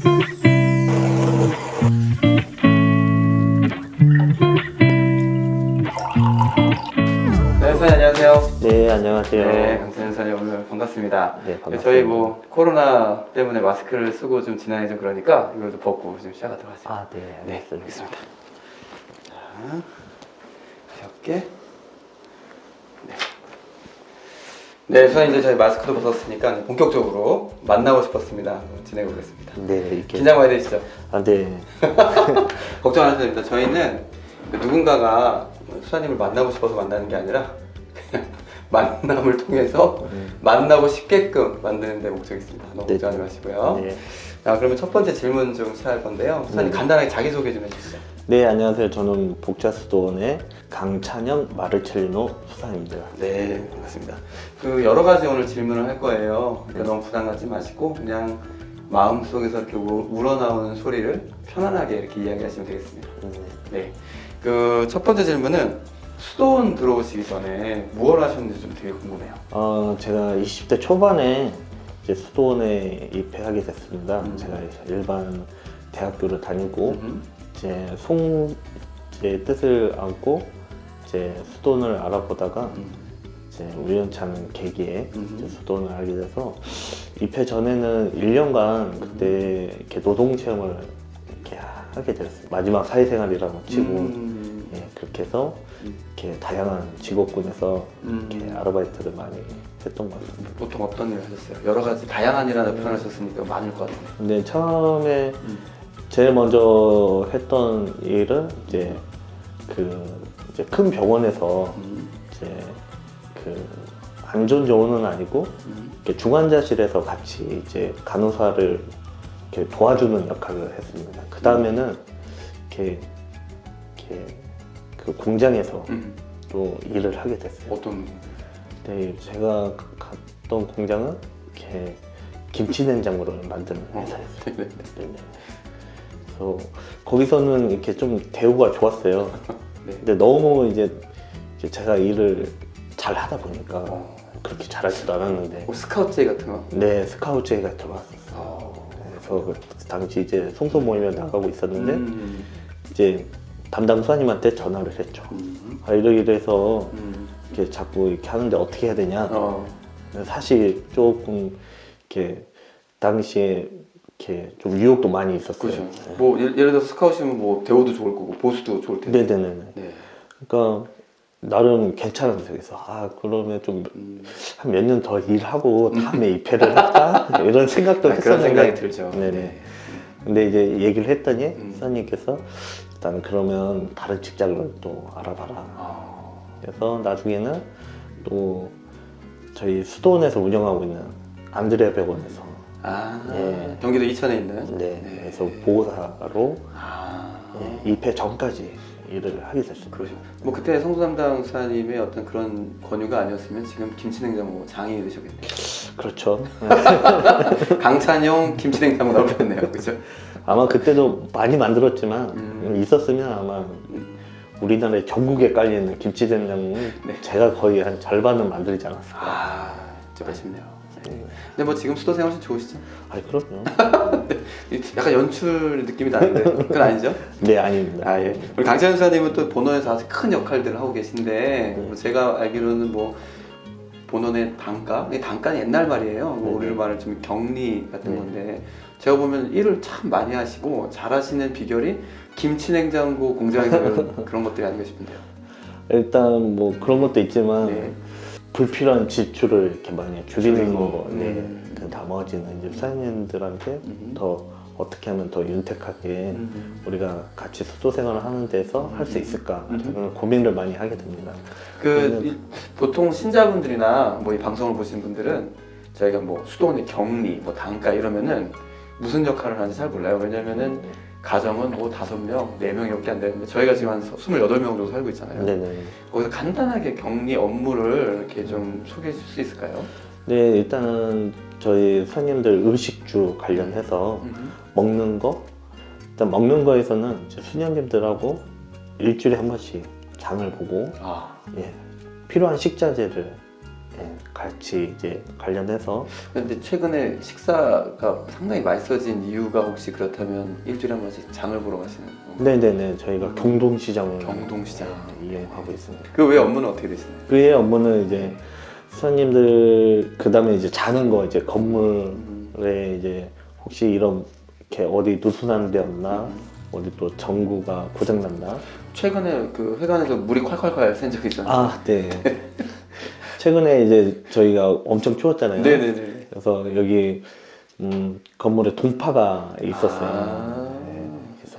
네, 선생님 안녕하세요. 네, 안녕하세요. 네, 강찬현 선생님 오늘 반갑습니다. 네, 반갑습니다. 저희 뭐 코로나 때문에 마스크를 쓰고 좀 지난해 좀 그러니까 이걸 좀 벗고 좀 시작하도록 하겠습니다. 아, 네, 네, 알겠습니다. 자, 가볍게. 네. 네, 선생님 이제 저희 마스크도 벗었으니까 본격적으로 만나고 싶었습니다. 진행해 보겠습니다. 네, 이렇게. 긴장 많이 되시죠? 아, 네. 걱정 안 하셔도 됩니다. 저희는 누군가가 수사님을 만나고 싶어서 만나는 게 아니라 그냥 만남을 통해서 만나고 싶게끔 만드는 데 목적이 있습니다. 너무 네. 걱정하지 마시고요. 네. 자, 그러면 첫 번째 질문 좀 시작할 건데요. 수사님 간단하게 자기소개 좀 해주시죠. 네, 안녕하세요. 저는 복자수도원의 강찬영 마르첼리노 수사입니다. 네, 반갑습니다. 그 여러 가지 오늘 질문을 할 거예요. 그러니까 너무 부담 갖지 마시고 그냥 마음속에서 이렇게 우러나오는 소리를 편안하게 이렇게 이야기하시면 되겠습니다. 네. 그 첫 번째 질문은 수도원 들어오시기 전에 무엇을 하셨는지 좀 되게 궁금해요. 제가 20대 초반에 이제 수도원에 입회하게 됐습니다. 제가 일반 대학교를 다니고 이제 송제 뜻을 안고 이제 수도원을 알아보다가 이제 우연찮은 계기에 이제 수도원을 알게 돼서 입회 전에는 1년간 그때 이렇게 노동 체험을 이렇게 하게 됐어요. 마지막 사회생활이라고 치고 예, 그렇게 해서 이렇게 다양한 직업군에서 이렇게 아르바이트를 많이 했던 것 같습니다. 보통 어떤 일을 하셨어요? 여러 가지 다양한 일하다 표현하셨으니까 많을 것 같은데. 근데 처음에 제일 먼저 했던 일은 이제 이제 큰 병원에서 이제 안 좋은 조언은 아니고 이렇게 중환자실에서 같이 이제 간호사를 이렇게 도와주는 역할을 했습니다. 그 다음에는 이렇게 그 공장에서 또 일을 하게 됐어요. 어떤? 네, 제가 갔던 공장은 이렇게 김치 냉장고를 만드는 회사였어요. 네. 네. 그래서 거기서는 이렇게 좀 대우가 좋았어요. 네. 근데 너무 이제 제가 일을 잘 하다 보니까 그렇게 잘하지도 않았는데. 스카우트 제이 같은 거? 네, 스카우트 제의가 들어왔었어요. 그래서 그 당시 이제 송소 모임에 나가고 있었는데 이제 담당 수사님한테 전화를 했죠. 이래서 이렇게 자꾸 이렇게 하는데 어떻게 해야 되냐. 사실 조금 이렇게 당시에 이렇게 좀 유혹도 많이 있었어요. 그렇죠. 뭐 예를 들어서 스카우트면 뭐 대우도 좋을 거고 보수도 좋을 텐데. 네네네. 네. 그러니까 나름 괜찮은데 그래서 그러면 좀 한 몇 년 더 일하고 다음에 입회를 할까 이런 생각도 했었는데. 그런 생각이 들죠. 네네. 네. 근데 이제 얘기를 했더니 수사님께서 일단 그러면 다른 직장을 또 알아봐라. 그래서 나중에는 또 저희 수도원에서 운영하고 있는 안드레아 병원에서 예. 경기도 이천에 있는. 네. 그래서 보호사로 예, 입회 전까지 일을 하게 됐습니다. 그러죠. 뭐 그때 성수 담당 수사님의 어떤 그런 권유가 아니었으면 지금 김치냉장고 장인이 되셨겠네요. 그렇죠. 강찬용 김치냉장고 나올 뻔했네요. 그렇죠? 아마 그때도 많이 만들었지만 있었으면 아마 우리나라의 전국에 깔려있는 김치된장은 제가 거의 한 절반은 만들지 않았을까. 좀 아쉽네요. 근데 뭐 지금 수도 생활 좀 좋으시죠? 그럼요. 약간 연출 느낌이 나는데 그건 아니죠? 네, 아닙니다. 예. 우리 강찬현 수사님은 또 본원에서 아주 큰 역할들을 하고 계신데 뭐 제가 알기로는 뭐 본원의 단가? 이 단가는 옛날 말이에요. 뭐 우리로 말하면 좀 격리 같은 건데 제가 보면 일을 참 많이 하시고 잘하시는 비결이 김치냉장고 공장에서 그런 것들이 아닌가 싶은데요. 일단 뭐 그런 것도 있지만 불필요한 지출을 이렇게 많이 줄이는 거. 그 나머지는 이제 수사님들한테 더 어떻게 하면 더 윤택하게 우리가 같이 수도 생활을 하는 데서 할 수 있을까 저는 고민을 많이 하게 됩니다. 보통 신자분들이나 뭐 이 방송을 보시는 분들은 저희가 뭐 수도원의 격리, 뭐 단가 이러면은 무슨 역할을 하는지 잘 몰라요. 왜냐면은 가정은 뭐 5명, 4명밖에 안 되는데 저희가 지금 한 28명 정도 살고 있잖아요. 네네. 거기서 간단하게 격리 업무를 이렇게 좀 소개해 줄 수 있을까요? 네, 일단은 저희 수사님들 의식주 관련해서 먹는 거, 일단 먹는 거에서는 이제 수녀님들하고 일주일에 한 번씩 장을 보고 예, 필요한 식자재를 같이 이제 관련해서 근데 최근에 식사가 상당히 맛있어진 이유가 혹시 그렇다면 일주일에 한 번씩 장을 보러 가시는 건가요? 네네네 저희가 경동시장을 경동시장. 이용하고 있습니다. 그 외 업무는 어떻게 되시나요? 그의 업무는 이제 수사님들 그 다음에 이제 자는 거 이제 건물에 이제 혹시 이런 이렇게 어디 누수나는 데 없나 어디 또 전구가 고장났나 최근에 그 회관에서 물이 콸콸콸 샌 적이 있었는데. 아 네. 최근에 이제 저희가 엄청 추웠잖아요. 네네네. 그래서 여기 건물에 동파가 있었어요. 아. 네, 그래서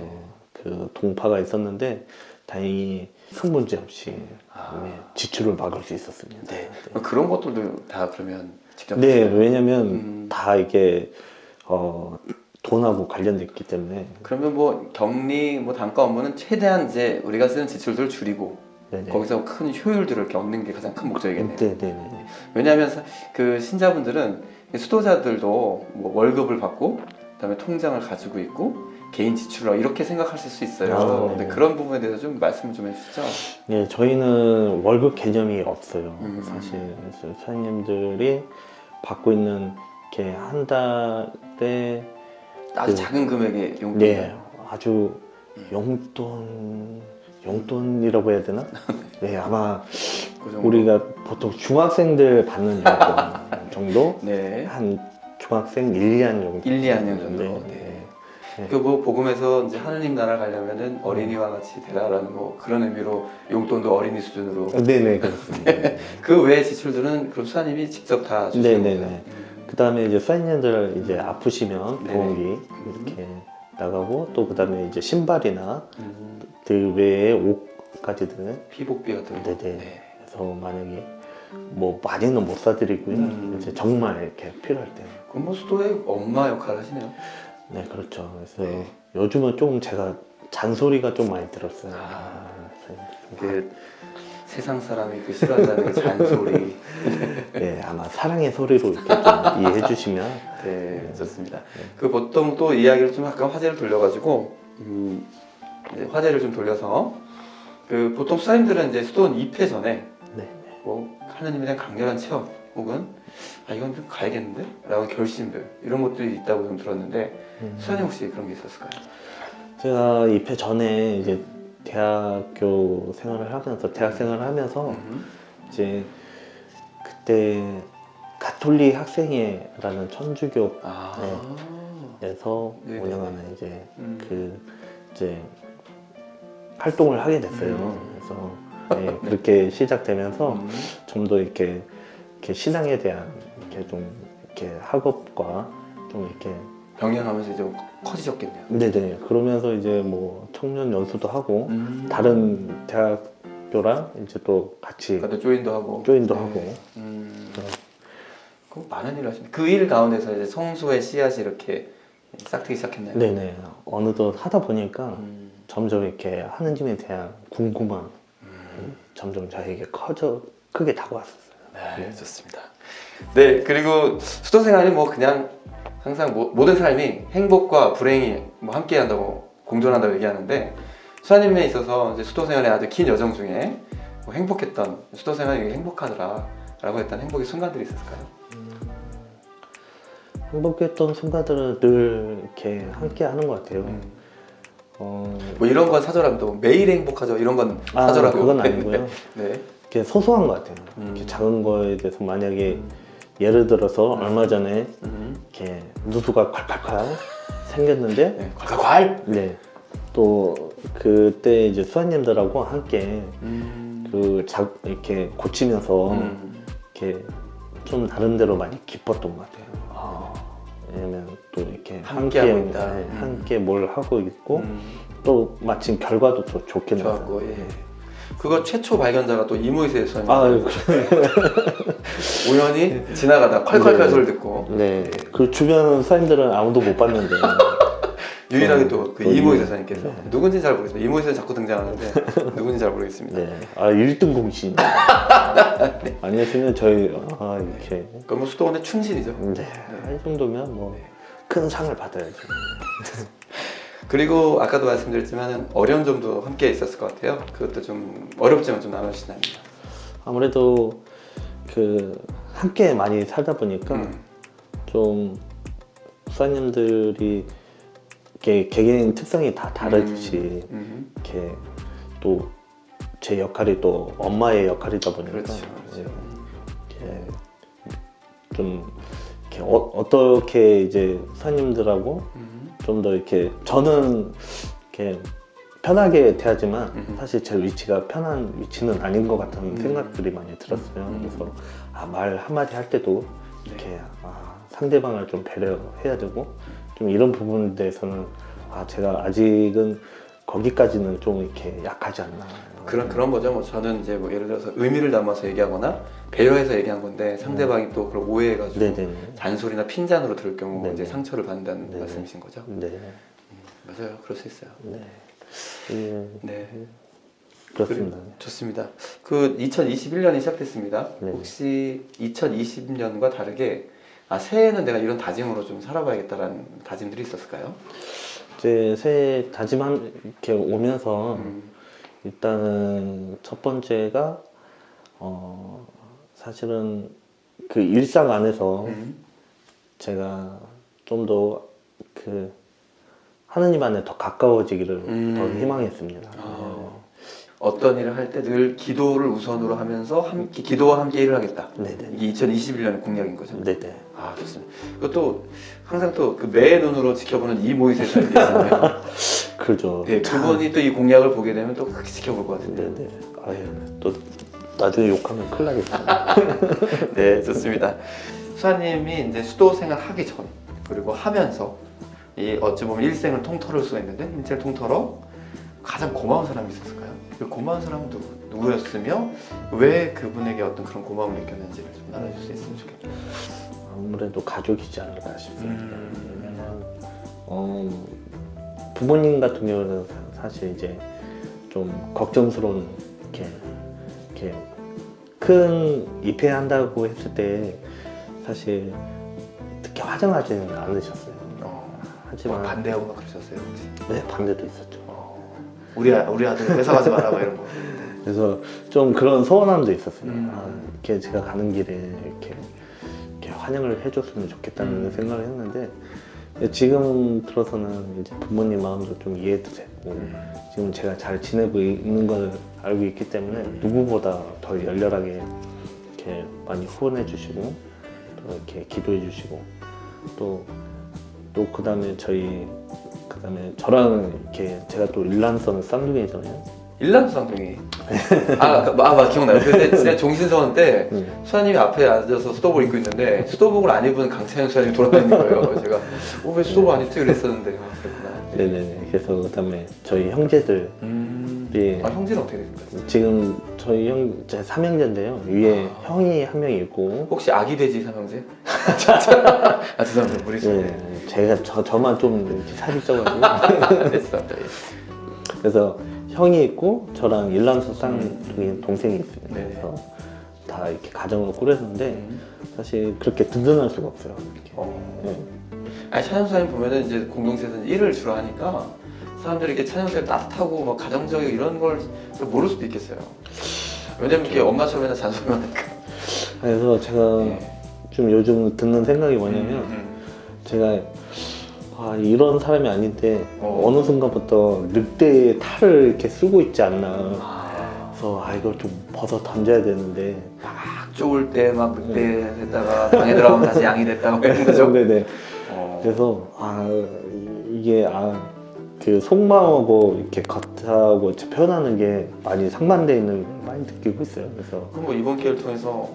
그 동파가 있었는데 다행히 큰 문제 없이 네, 지출을 막을 수 있었습니다. 네. 그런 것들도 다 그러면 직접. 네, 하시나요? 왜냐면 다 이게 돈하고 관련됐기 때문에. 그러면 뭐 격리 뭐 단가 업무는 최대한 이제 우리가 쓰는 지출들을 줄이고 네네. 거기서 큰 효율들을 이렇게 얻는 게 가장 큰 목적이겠네요. 네네네. 왜냐하면 그 신자분들은 수도자들도 뭐 월급을 받고 그다음에 통장을 가지고 있고 개인 지출을 이렇게 생각하실 수 있어요. 아, 근데 네. 그런 부분에 대해서 좀 말씀을 좀 해주시죠. 네, 저희는 월급 개념이 없어요. 음. 사실 그래서 사장님들이 받고 있는 이렇게 한 달에 아주 그- 작은 금액의 용돈. 네, 아주 용돈이라고 해야 되나? 네, 아마 그 정도. 우리가 보통 중학생들 받는 용돈 정도? 네. 한 중학생 1, 2학년 정도. 1, 2학년 정도. 네. 네. 네. 그 뭐 복음에서 이제 하느님 나라 가려면은 어린이와 같이 되라라는 뭐 그런 의미로 용돈도 어린이 수준으로. 네네, 그렇습니다. 그 외의 지출들은 그럼 수사님이 직접 다 주시는 네네네. 거예요? 그 다음에 이제 사인님들 이제 아프시면 네네. 병원비 이렇게 나가고 또 그 다음에 이제 신발이나 음. 그 외에 옷까지는 피복비 같은 거. 네네. 네. 그래서 만약에 뭐 많이는 못 사드리고요. 이제 정말 이렇게 필요할 때. 그럼 뭐 수도의 엄마 역할을 하시네요. 네, 그렇죠. 그래서 네. 요즘은 좀 제가 잔소리가 좀 많이 들었어요. 아. 좀 그 세상 사람이 그 싫어한다는 그 잔소리. 네, 아마 사랑의 소리로 이렇게 좀 이해해 주시면. 네, 좋습니다. 그 보통 또 이야기를 좀 약간 화제를 돌려가지고 이제 화제를 좀 돌려서 그 보통 수사님들은 이제 수도원 입회 전에 네. 뭐 하느님에 대한 강렬한 체험 혹은 아 이건 좀 가야겠는데? 라는 결심들 이런 것들이 있다고 좀 들었는데 수사님 혹시 그런 게 있었을까요? 제가 입회 전에 이제 대학교 생활을 하면서 대학 생활을 하면서 이제 그때 가톨릭 학생회라는 천주교에서 아, 네네. 운영하는 이제 음. 그 이제 활동을 하게 됐어요. 그래서 네, 그렇게 시작되면서 좀 더 이렇게 신앙에 대한 이렇게 좀 이렇게 학업과 좀 이렇게 병행하면서 이제 커지셨겠네요. 네네 그러면서 이제 뭐 청년 연수도 하고 음. 다른 대학교랑 이제 또 같이 그러니까 또 조인도 하고 조인도 네. 하고 그 많은 일을 하십니다. 그 일 가운데서 이제 성수의 씨앗이 이렇게 싹트기 시작했나요? 네네 어느덧 하다 보니까 음. 점점 이렇게 하느님에 대한 궁금함 점점 저에게 크게 다가왔었어요. 네, 좋습니다. 네, 그리고 수도 생활이 뭐 그냥 항상 모든 삶이 행복과 불행이 뭐 함께 한다고 공존한다고 얘기하는데 수사님에 있어서 이제 수도 생활의 아주 긴 여정 중에 뭐 행복했던 수도 생활이 행복하더라라고 했던 행복의 순간들이 있었을까요? 행복했던 순간들은 늘 이렇게 함께 하는 것 같아요. 뭐 이런 건 사절하면 또 매일 행복하죠. 이런 건 사절하고 그건 아니고요. 네. 이렇게 소소한 것 같아요. 이렇게 작은 거에 대해서 만약에 예를 들어서 얼마 전에 이렇게 누수가 콸콸콸 생겼는데 네. 콸콸콸. 네. 또 그때 이제 수사님들하고 함께 이렇게 고치면서 이렇게 좀 나름대로 많이 기뻤던 것 같아요. 왜냐면 또 이렇게 함께 하고 있다. 네, 함께 뭘 하고 있고 또 마침 결과도 또 좋게 나왔어요. 좋았고, 예. 그거 최초 발견자가 또 이모이세 수사님. 우연히 지나가다 콸콸콸 네. 소리 듣고 네. 그 주변 사람들은 아무도 못 봤는데 유일하게 또 그 거의- 이모이세 사님께서 네. 누군지 잘 모르겠습니다. 이모이세는 자꾸 등장하는데 누군지 잘 모르겠습니다. 네. 1등 공신. 아니었으면 저희 이렇게 그건 뭐 수도원의 충신이죠. 네. 이 정도면 뭐 큰 상을 받아야죠. 그리고 아까도 말씀드렸지만 어려운 점도 함께 있었을 것 같아요. 그것도 좀 어렵지만 좀 나눠주시나요? 아무래도 그 함께 많이 살다 보니까 좀 수사님들이 이렇게 개개인 특성이 다 다르듯이 이렇게 또 제 역할이 또 엄마의 역할이다 보니까 그렇죠. 이렇게 좀 이렇게 어떻게 이제 수사님들하고 좀 더 이렇게 저는 이렇게 편하게 대하지만 사실 제 위치가 편한 위치는 아닌 것 같은 생각들이 많이 들었어요. 그래서 말 한마디 할 때도 이렇게 상대방을 좀 배려해야 되고 좀 이런 부분에 대해서는 제가 아직은 거기까지는 좀 이렇게 약하지 않나. 그런 거죠. 뭐 저는 이제 뭐 예를 들어서 의미를 담아서 얘기하거나 배려해서 얘기한 건데 상대방이 또 그걸 오해해가지고 네네. 잔소리나 핀잔으로 들을 경우 네네. 이제 상처를 받는다는 네네. 말씀이신 거죠. 네. 맞아요. 그럴 수 있어요. 네. 네. 그렇습니다. 좋습니다. 그 2021년이 시작됐습니다. 네. 혹시 2020년과 다르게 새해에는 내가 이런 다짐으로 좀 살아봐야겠다라는 다짐들이 있었을까요? 이제 새해 다짐한 이렇게 오면서 일단은 첫 번째가 사실은 그 일상 안에서 제가 좀 더 그 하느님 안에 더 가까워지기를 더 희망했습니다. 어떤 일을 할 때 늘 기도를 우선으로 하면서 함께 기도와 함께 일을 하겠다. 네네. 이게 2021년의 공약인 거죠. 네네. 좋습니다. 그것도 항상 또 그 매의 눈으로 지켜보는 이 모이세사에 있잖아요. 그죠. 네, 그분이 또 이 공약을 보게 되면 또 크게 지켜볼 것 같은데. 네네. 또 나중에 욕하면 큰일 나겠다. 네, 좋습니다. 수아님이 이제 수도 생활 하기 전 그리고 하면서 이 어찌 보면 일생을 통틀을 수가 있는데 인생을 통틀어 가장 고마운 사람이 있었을까요? 그 고마운 사람은 누구였으며 왜 그분에게 어떤 그런 고마움을 느꼈는지를 좀 나눠줄 수 있으면 좋겠네요. 아무래도 가족이지 않을까 싶습니다. 왜냐면 부모님 같은 경우는 사실 이제 좀 걱정스러운 이렇게 큰 입회한다고 했을 때 사실 특히 화장하지는 않으셨어요. 하지만 반대하고 막 그러셨어요 혹시? 네, 반대도 있었죠. 우리 아들 회사 가지 마라 막 이런 거. 그래서 좀 그런 소원함도 있었어요. 이렇게 제가 가는 길에 이렇게 환영을 해줬으면 좋겠다는 생각을 했는데 지금 들어서는 이제 부모님 마음도 좀 이해도 되고 지금 제가 잘 지내고 있는 걸 알고 있기 때문에 누구보다 더 열렬하게 이렇게 많이 후원해 주시고 또 이렇게 기도해 주시고 또 그다음에 저랑 이렇게 제가 또 일란서는 쌍둥이잖아요. 일란수 쌍둥이. 맞아 기억나요. 그때 진짜 종신서원 때 수아님이 앞에 앉아서 수도복 입고 있는데 수도복을 안 입은 강찬현 수아님이 돌아다니는 거예요. 제가 왜 수도복 안 입지 그랬었는데 그랬구나. 네네네. 그래서 그다음에 저희 형제들이 형제는 어떻게 되십니까? 지금 저희 제 삼형제인데요. 위에 형이 한 명 있고 혹시 아기 돼지 삼형제? 죄송합니다. 무리 네, 제가 저만 좀 이렇게 살이 쪄가지고 됐습니다. 그래서 형이 있고 저랑 일란서 쌍둥이 동생이 있습니다. 그래서 다 이렇게 가정을 꾸렸는데 사실 그렇게 든든할 수가 없어요. 이렇게. 찬영 수아님 보면은 이제 공동체에서 일을 주로 하니까 사람들이 이렇게 찬영 수아님 따뜻하고 막 가정적이고 이런 걸 모를 수도 있겠어요. 왜냐면 이렇게 엄마처럼 맨날 잔소리하니까. 그래서 제가 좀 요즘 듣는 생각이 뭐냐면 제가 이런 사람이 아닌데 어느 순간부터 늑대의 탈을 이렇게 쓰고 있지 않나. 그래서 이걸 좀 벗어 던져야 되는데 막 쪼을 때 막 늑대 됐다가 방에 들어가면 다시 양이 됐다고 이런 거죠. 네네. 그래서 이게 그 속마음하고 이렇게 겉하고 표현하는 게 많이 상반되어 있는 걸 많이 느끼고 있어요. 그래서 그럼 뭐 이번 기회를 통해서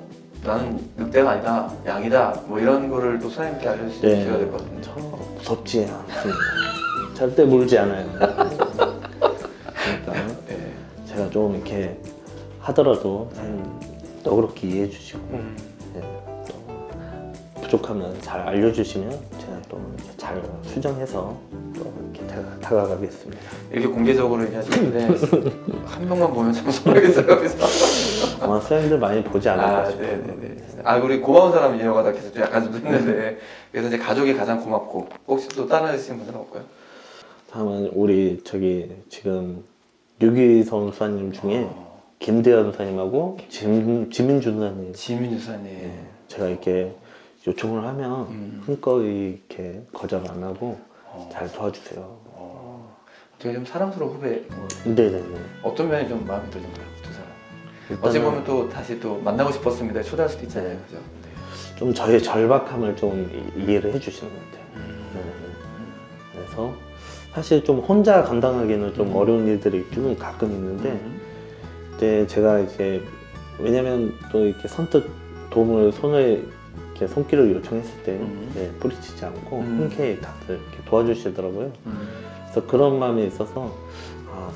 나는 늑대가 아니다, 양이다, 뭐 이런 거를 또 사장님께 알려주셔야 될 것 같은데. 저 무섭지 않습니다. 절대 물지 않아요. 그러니까 제가 좀 이렇게 하더라도 너그럽게 이해해 주시고 또 부족하면 잘 알려주시면 제가 또 잘 수정해서 또 이렇게 다가가겠습니다. 이렇게 공개적으로 얘기하시는데 한 명만 보면 참 속상하겠어요. 그래서 아마 수행들 많이 보지 않을까 싶어요. 네네네. 우리 고마운 사람 이어가다 계속 좀 약간 좀 했는데 그래서 이제 가족이 가장 고맙고 혹시 또 따라하시는 분들은 없고요? 다음은 우리 지금 유기성 수사님 중에 김대현 선생님하고 지민주 선생님 지민주 사님. 네, 제가 이렇게 요청을 하면 흔쾌히 이렇게 거절 안 하고 잘 도와주세요. 되게 좀 사랑스러운 후배. 네네네. 어떤 면이 좀 마음에 들던가요, 두 사람? 일단은 어찌 보면 또 다시 또 만나고 싶었습니다. 초대할 수도 있잖아요, 그죠? 좀 저의 절박함을 좀 이해를 해주시는 것 같아요. 네. 그래서 사실 좀 혼자 감당하기는 좀 어려운 일들이 좀 가끔 있는데 그때 제가 이제 왜냐면 또 이렇게 선뜻 도움을 이렇게 손길을 요청했을 때 네, 뿌리치지 않고 흔쾌히 다들 이렇게 도와주시더라고요. 그래서 그런 마음이 있어서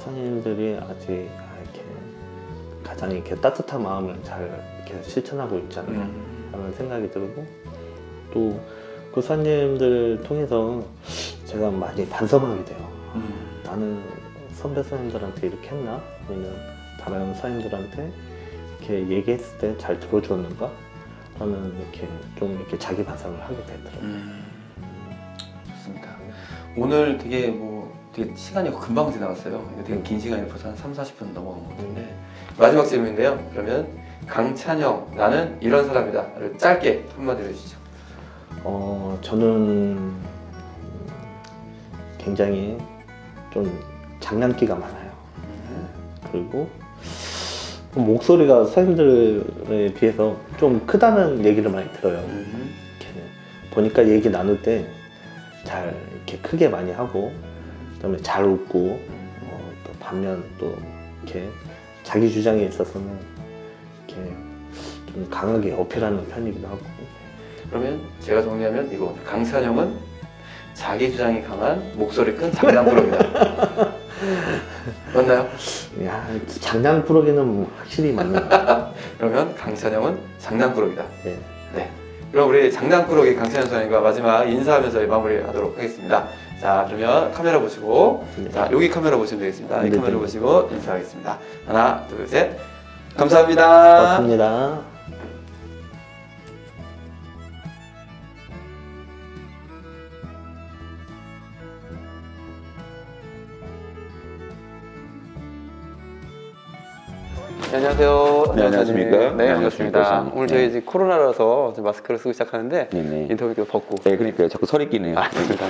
선생님들이 아직 이렇게 가장 이렇게 따뜻한 마음을 잘 이렇게 실천하고 있지 않나 하는 생각이 들고 또 그 선생님들 통해서 제가 많이 반성하게 돼요. 나는 선배 선생님들한테 이렇게 했나? 아니면 다른 선생님들한테 이렇게 얘기했을 때 잘 들어줬는가? 라는 이렇게 좀 이렇게 자기 반성을 하게 되더라고요. 좋습니다. 오늘 되게 되게 시간이 금방 지나갔어요. 이거 되게 긴 시간이 벌써 한 30, 40분 넘어간 것 같은데 마지막 질문인데요. 그러면 강찬영, 나는 이런 사람이다를 짧게 한마디로 해주시죠. 저는 굉장히 좀 장난기가 많아요. 그리고 목소리가 선생님들에 비해서 좀 크다는 얘기를 많이 들어요. 이렇게 보니까 얘기 나눌 때 잘 이렇게 크게 많이 하고 그다음에 잘 웃고 또 반면 또 이렇게 자기 주장에 있어서는 이렇게 좀 강하게 어필하는 편이기도 하고. 그러면 제가 정리하면 이거 강찬영은 자기 주장이 강한 목소리 큰 장난꾸러기다. 맞나요? 야, 장난꾸러기는 확실히 맞는 것 같아요. 그러면 강찬영은 장난꾸러기다. 네. 네. 그럼 우리 장난꾸러기 강찬영 선생님과 마지막 인사하면서 마무리하도록 하겠습니다. 자, 그러면 카메라 보시고, 네. 자, 여기 카메라 보시면 되겠습니다. 이 네, 카메라 네. 보시고 인사하겠습니다. 하나, 둘, 셋. 감사합니다. 고맙습니다. 네, 안녕하세요. 네, 안녕하십니까? 네, 네, 반갑습니다. 안녕하십니까? 오늘 저희 이제 코로나라서 이제 마스크를 쓰고 시작하는데 네네. 인터뷰도 벗고. 네, 그러니까요. 자꾸 설이 끼네요. 알겠습니다.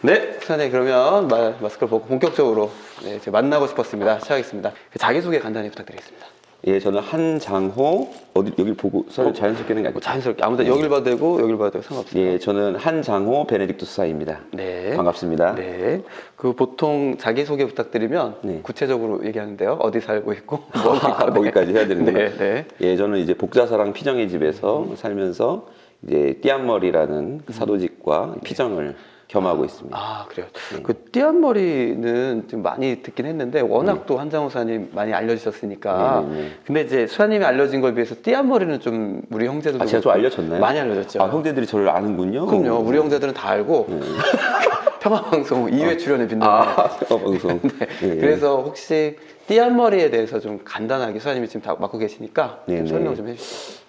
네, 선생님 그러면 마스크를 벗고 본격적으로 이제 만나고 싶었습니다. 시작하겠습니다. 자기소개 간단히 부탁드리겠습니다. 예, 저는 한장호 여기 보고 서 자연스럽게 하는 게 아니고 자연스럽게 아무튼 여길 봐도 되고 여길 봐도 되고 상관없습니다. 예, 저는 한장호 베네딕투스사입니다. 네. 반갑습니다. 네. 그 보통 자기소개 부탁드리면 네. 구체적으로 얘기하는데요. 어디 살고 있고 거기까지 해야 되는구나. 네, 네. 예, 저는 이제 복자사랑 피정의 집에서 살면서 이제 띠안머리라는 사도직과 피정을 겸하고 있습니다. 아, 그래요. 그 띠안머리는 좀 많이 듣긴 했는데 워낙 또 한장호 수사님 많이 알려주셨으니까. 네네네. 근데 이제 수사님이 알려진 걸 비해서 띠안머리는 좀 우리 형제들도 제가 좀 알려졌나요? 많이 알려졌죠. 아, 형제들이 저를 아는군요. 그럼요. 우리 형제들은 다 알고 평화방송 2회 출연에 빛나는. 방송. 네. 예. 그래서 혹시 띠안머리에 대해서 좀 간단하게 수사님이 지금 다 맡고 계시니까 좀 네네. 설명 좀 해주시죠.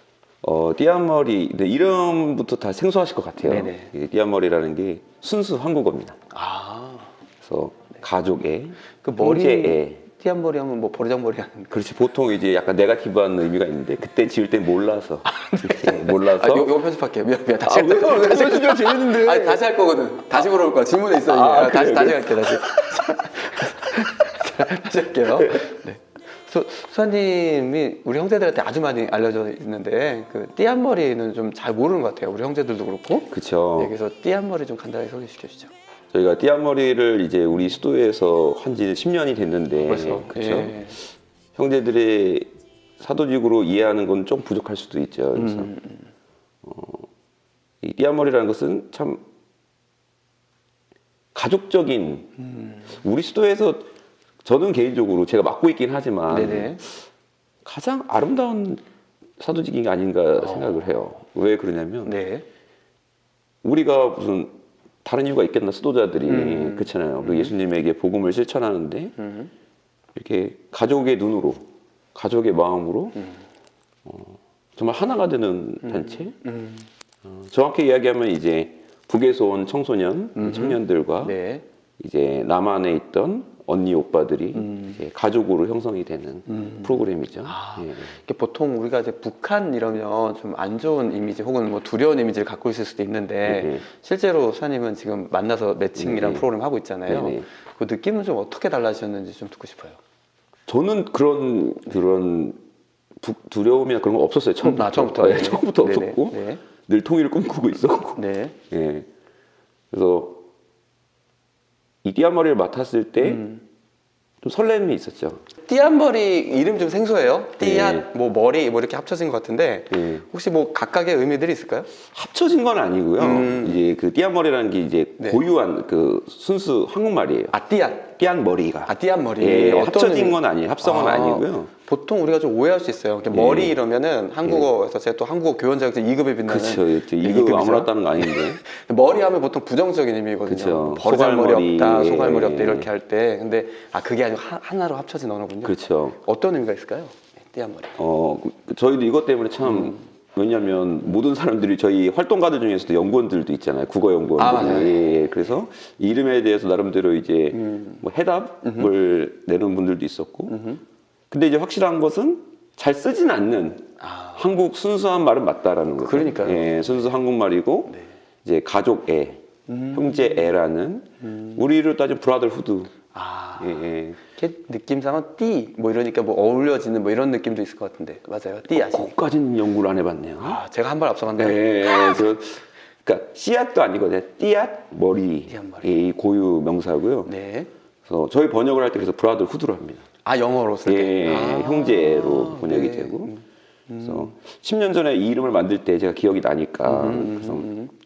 띠안머리, 네, 이름부터 다 생소하실 것 같아요. 네네. 예, 띠안머리라는 게 순수 한국어입니다. 아, 그래서 가족의, 그 머리 형제의, 띠안머리 하면 뭐 버르장머리 하는. 그렇지 보통 이제 약간 네거티브한 의미가 있는데 그때 지을 땐 몰라서 몰라서. 요거 편집할게요. 미안. 다시 왜요? 왜 진짜 재밌는데? 아니 다시 할 거거든. 다시 물어볼 거야. 질문에 있어. 이게. 다시 할게. 다시 할게요. 네. 수사님이 우리 형제들한테 아주 많이 알려져 있는데 그 띠안머리는 좀 잘 모르는 것 같아요. 우리 형제들도 그렇고. 그렇죠. 네, 그래서 띠안머리 좀 간단하게 소개시켜 주시죠. 저희가 띠안머리를 이제 우리 수도에서 한지 10년이 됐는데, 벌써. 그렇죠. 예. 형제들의 사도직으로 이해하는 건 좀 부족할 수도 있죠. 그래서 이 띠안머리라는 것은 참 가족적인 우리 수도에서 저는 개인적으로 제가 맡고 있긴 하지만 네네. 가장 아름다운 사도직이 아닌가 생각을 해요. 왜 그러냐면 네. 우리가 무슨 다른 이유가 있겠나 수도자들이 그렇잖아요. 그리고 예수님에게 복음을 실천하는데 이렇게 가족의 눈으로 가족의 마음으로 정말 하나가 되는 단체. 정확히 이야기하면 이제 북에서 온 청소년 청년들과 네. 이제 남한에 있던 언니 오빠들이 이제 가족으로 형성이 되는 프로그램이죠. 예. 이게 보통 우리가 이제 북한 이러면 좀 안 좋은 이미지 혹은 뭐 두려운 이미지를 갖고 있을 수도 있는데 네. 실제로 수사님은 지금 만나서 매칭이라는 네. 프로그램 하고 있잖아요. 네. 그 느낌은 좀 어떻게 달라지셨는지 좀 듣고 싶어요. 저는 그런 두려움이나 그런 거 없었어요. 처음부터. 처음부터. 네, 처음부터 네네. 없었고 네. 늘 통일을 꿈꾸고 있었고. 네. 예. 그래서 이 띠안머리를 맡았을 때 좀 설렘이 있었죠. 띠안머리 이름 좀 생소해요. 띠앗, 네. 뭐 머리 뭐 이렇게 합쳐진 것 같은데 예. 혹시 뭐 각각의 의미들이 있을까요? 합쳐진 건 아니고요. 이제 그 띠안머리라는 게 이제 네. 고유한 그 순수 한국말이에요. 아, 띠앗. 띠안머리가. 아, 띠안머리. 예, 어떤 합쳐진 의미? 건 아니에요. 합성은 아니고요. 보통 우리가 좀 오해할 수 있어요. 이렇게 머리 이러면은 한국어에서 제가 또 한국어 교원 자격증 2급에 빛나는 그렇죠. 이거 이급이죠. 아무나 따는 거 아닌데. 머리 하면 보통 부정적인 의미거든요. 그쵸. 버르장머리 소갈머리. 없다, 소갈머리 예. 없다 이렇게 할 때. 근데 그게 아니고 하나로 합쳐진 언어군요. 그렇죠. 어떤 의미가 있을까요? 띠안머리. 저희도 이것 때문에 참 왜냐하면 모든 사람들이 저희 활동가들 중에서도 연구원들도 있잖아요. 국어 연구원들. 아, 맞아요. 예, 그래서 이 이름에 대해서 나름대로 이제 뭐 해답을 내는 분들도 있었고. 근데 이제 확실한 것은 잘 쓰진 않는 한국 순수한 말은 맞다라는 거죠. 그러니까요. 예, 순수 한국말이고 네. 이제 가족애, 형제애라는 우리로 따지면 브라더후드. 아, 예, 예. 이렇게 느낌상은 띠, 뭐 이러니까 뭐 어울려지는 뭐 이런 느낌도 있을 것 같은데. 맞아요. 띠앗이. 그것까지는 연구를 안 해봤네요. 제가 한 발 앞서갔나요? 네, 그러니까 씨앗도 아니거든요. 띠앗 머리, 띠앗머리. 이 고유 명사고요. 네. 그래서 저희 번역을 할 때 그래서 브라더 후드로 합니다. 영어로 쓸 때. 예, 형제로 번역이 네. 되고. 그래서 10년 전에 이 이름을 만들 때 제가 기억이 나니까 그래서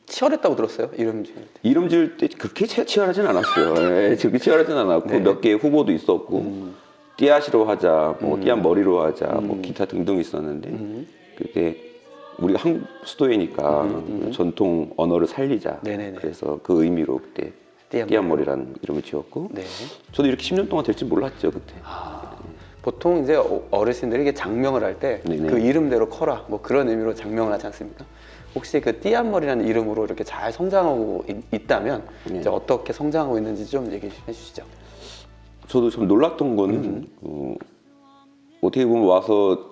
치열했다고 들었어요. 이름 지을 때. 이름 지을 때 그렇게 치열하진 않았어요. 예, 그렇게 치열하진 않았고 네. 몇 개의 후보도 있었고 띠앗이로 하자, 뭐 띠앗 머리로 하자, 뭐 기타 등등 있었는데 그때 우리가 한국 수도이니까 전통 언어를 살리자. 네네네. 그래서 그 의미로 그때 띠안머리라는 이름을 지었고 네. 저도 이렇게 10년 동안 될지 몰랐죠 그때. 보통 이제 어르신들이 이게 장명을 할 때 네네. 그 이름대로 커라 뭐 그런 의미로 장명을 하지 않습니까? 혹시 그 띠안머리라는 이름으로 이렇게 잘 성장하고 있다면 네. 이제 어떻게 성장하고 있는지 좀 얘기해 주시죠. 저도 좀 놀랐던 거는 어떻게 보면 와서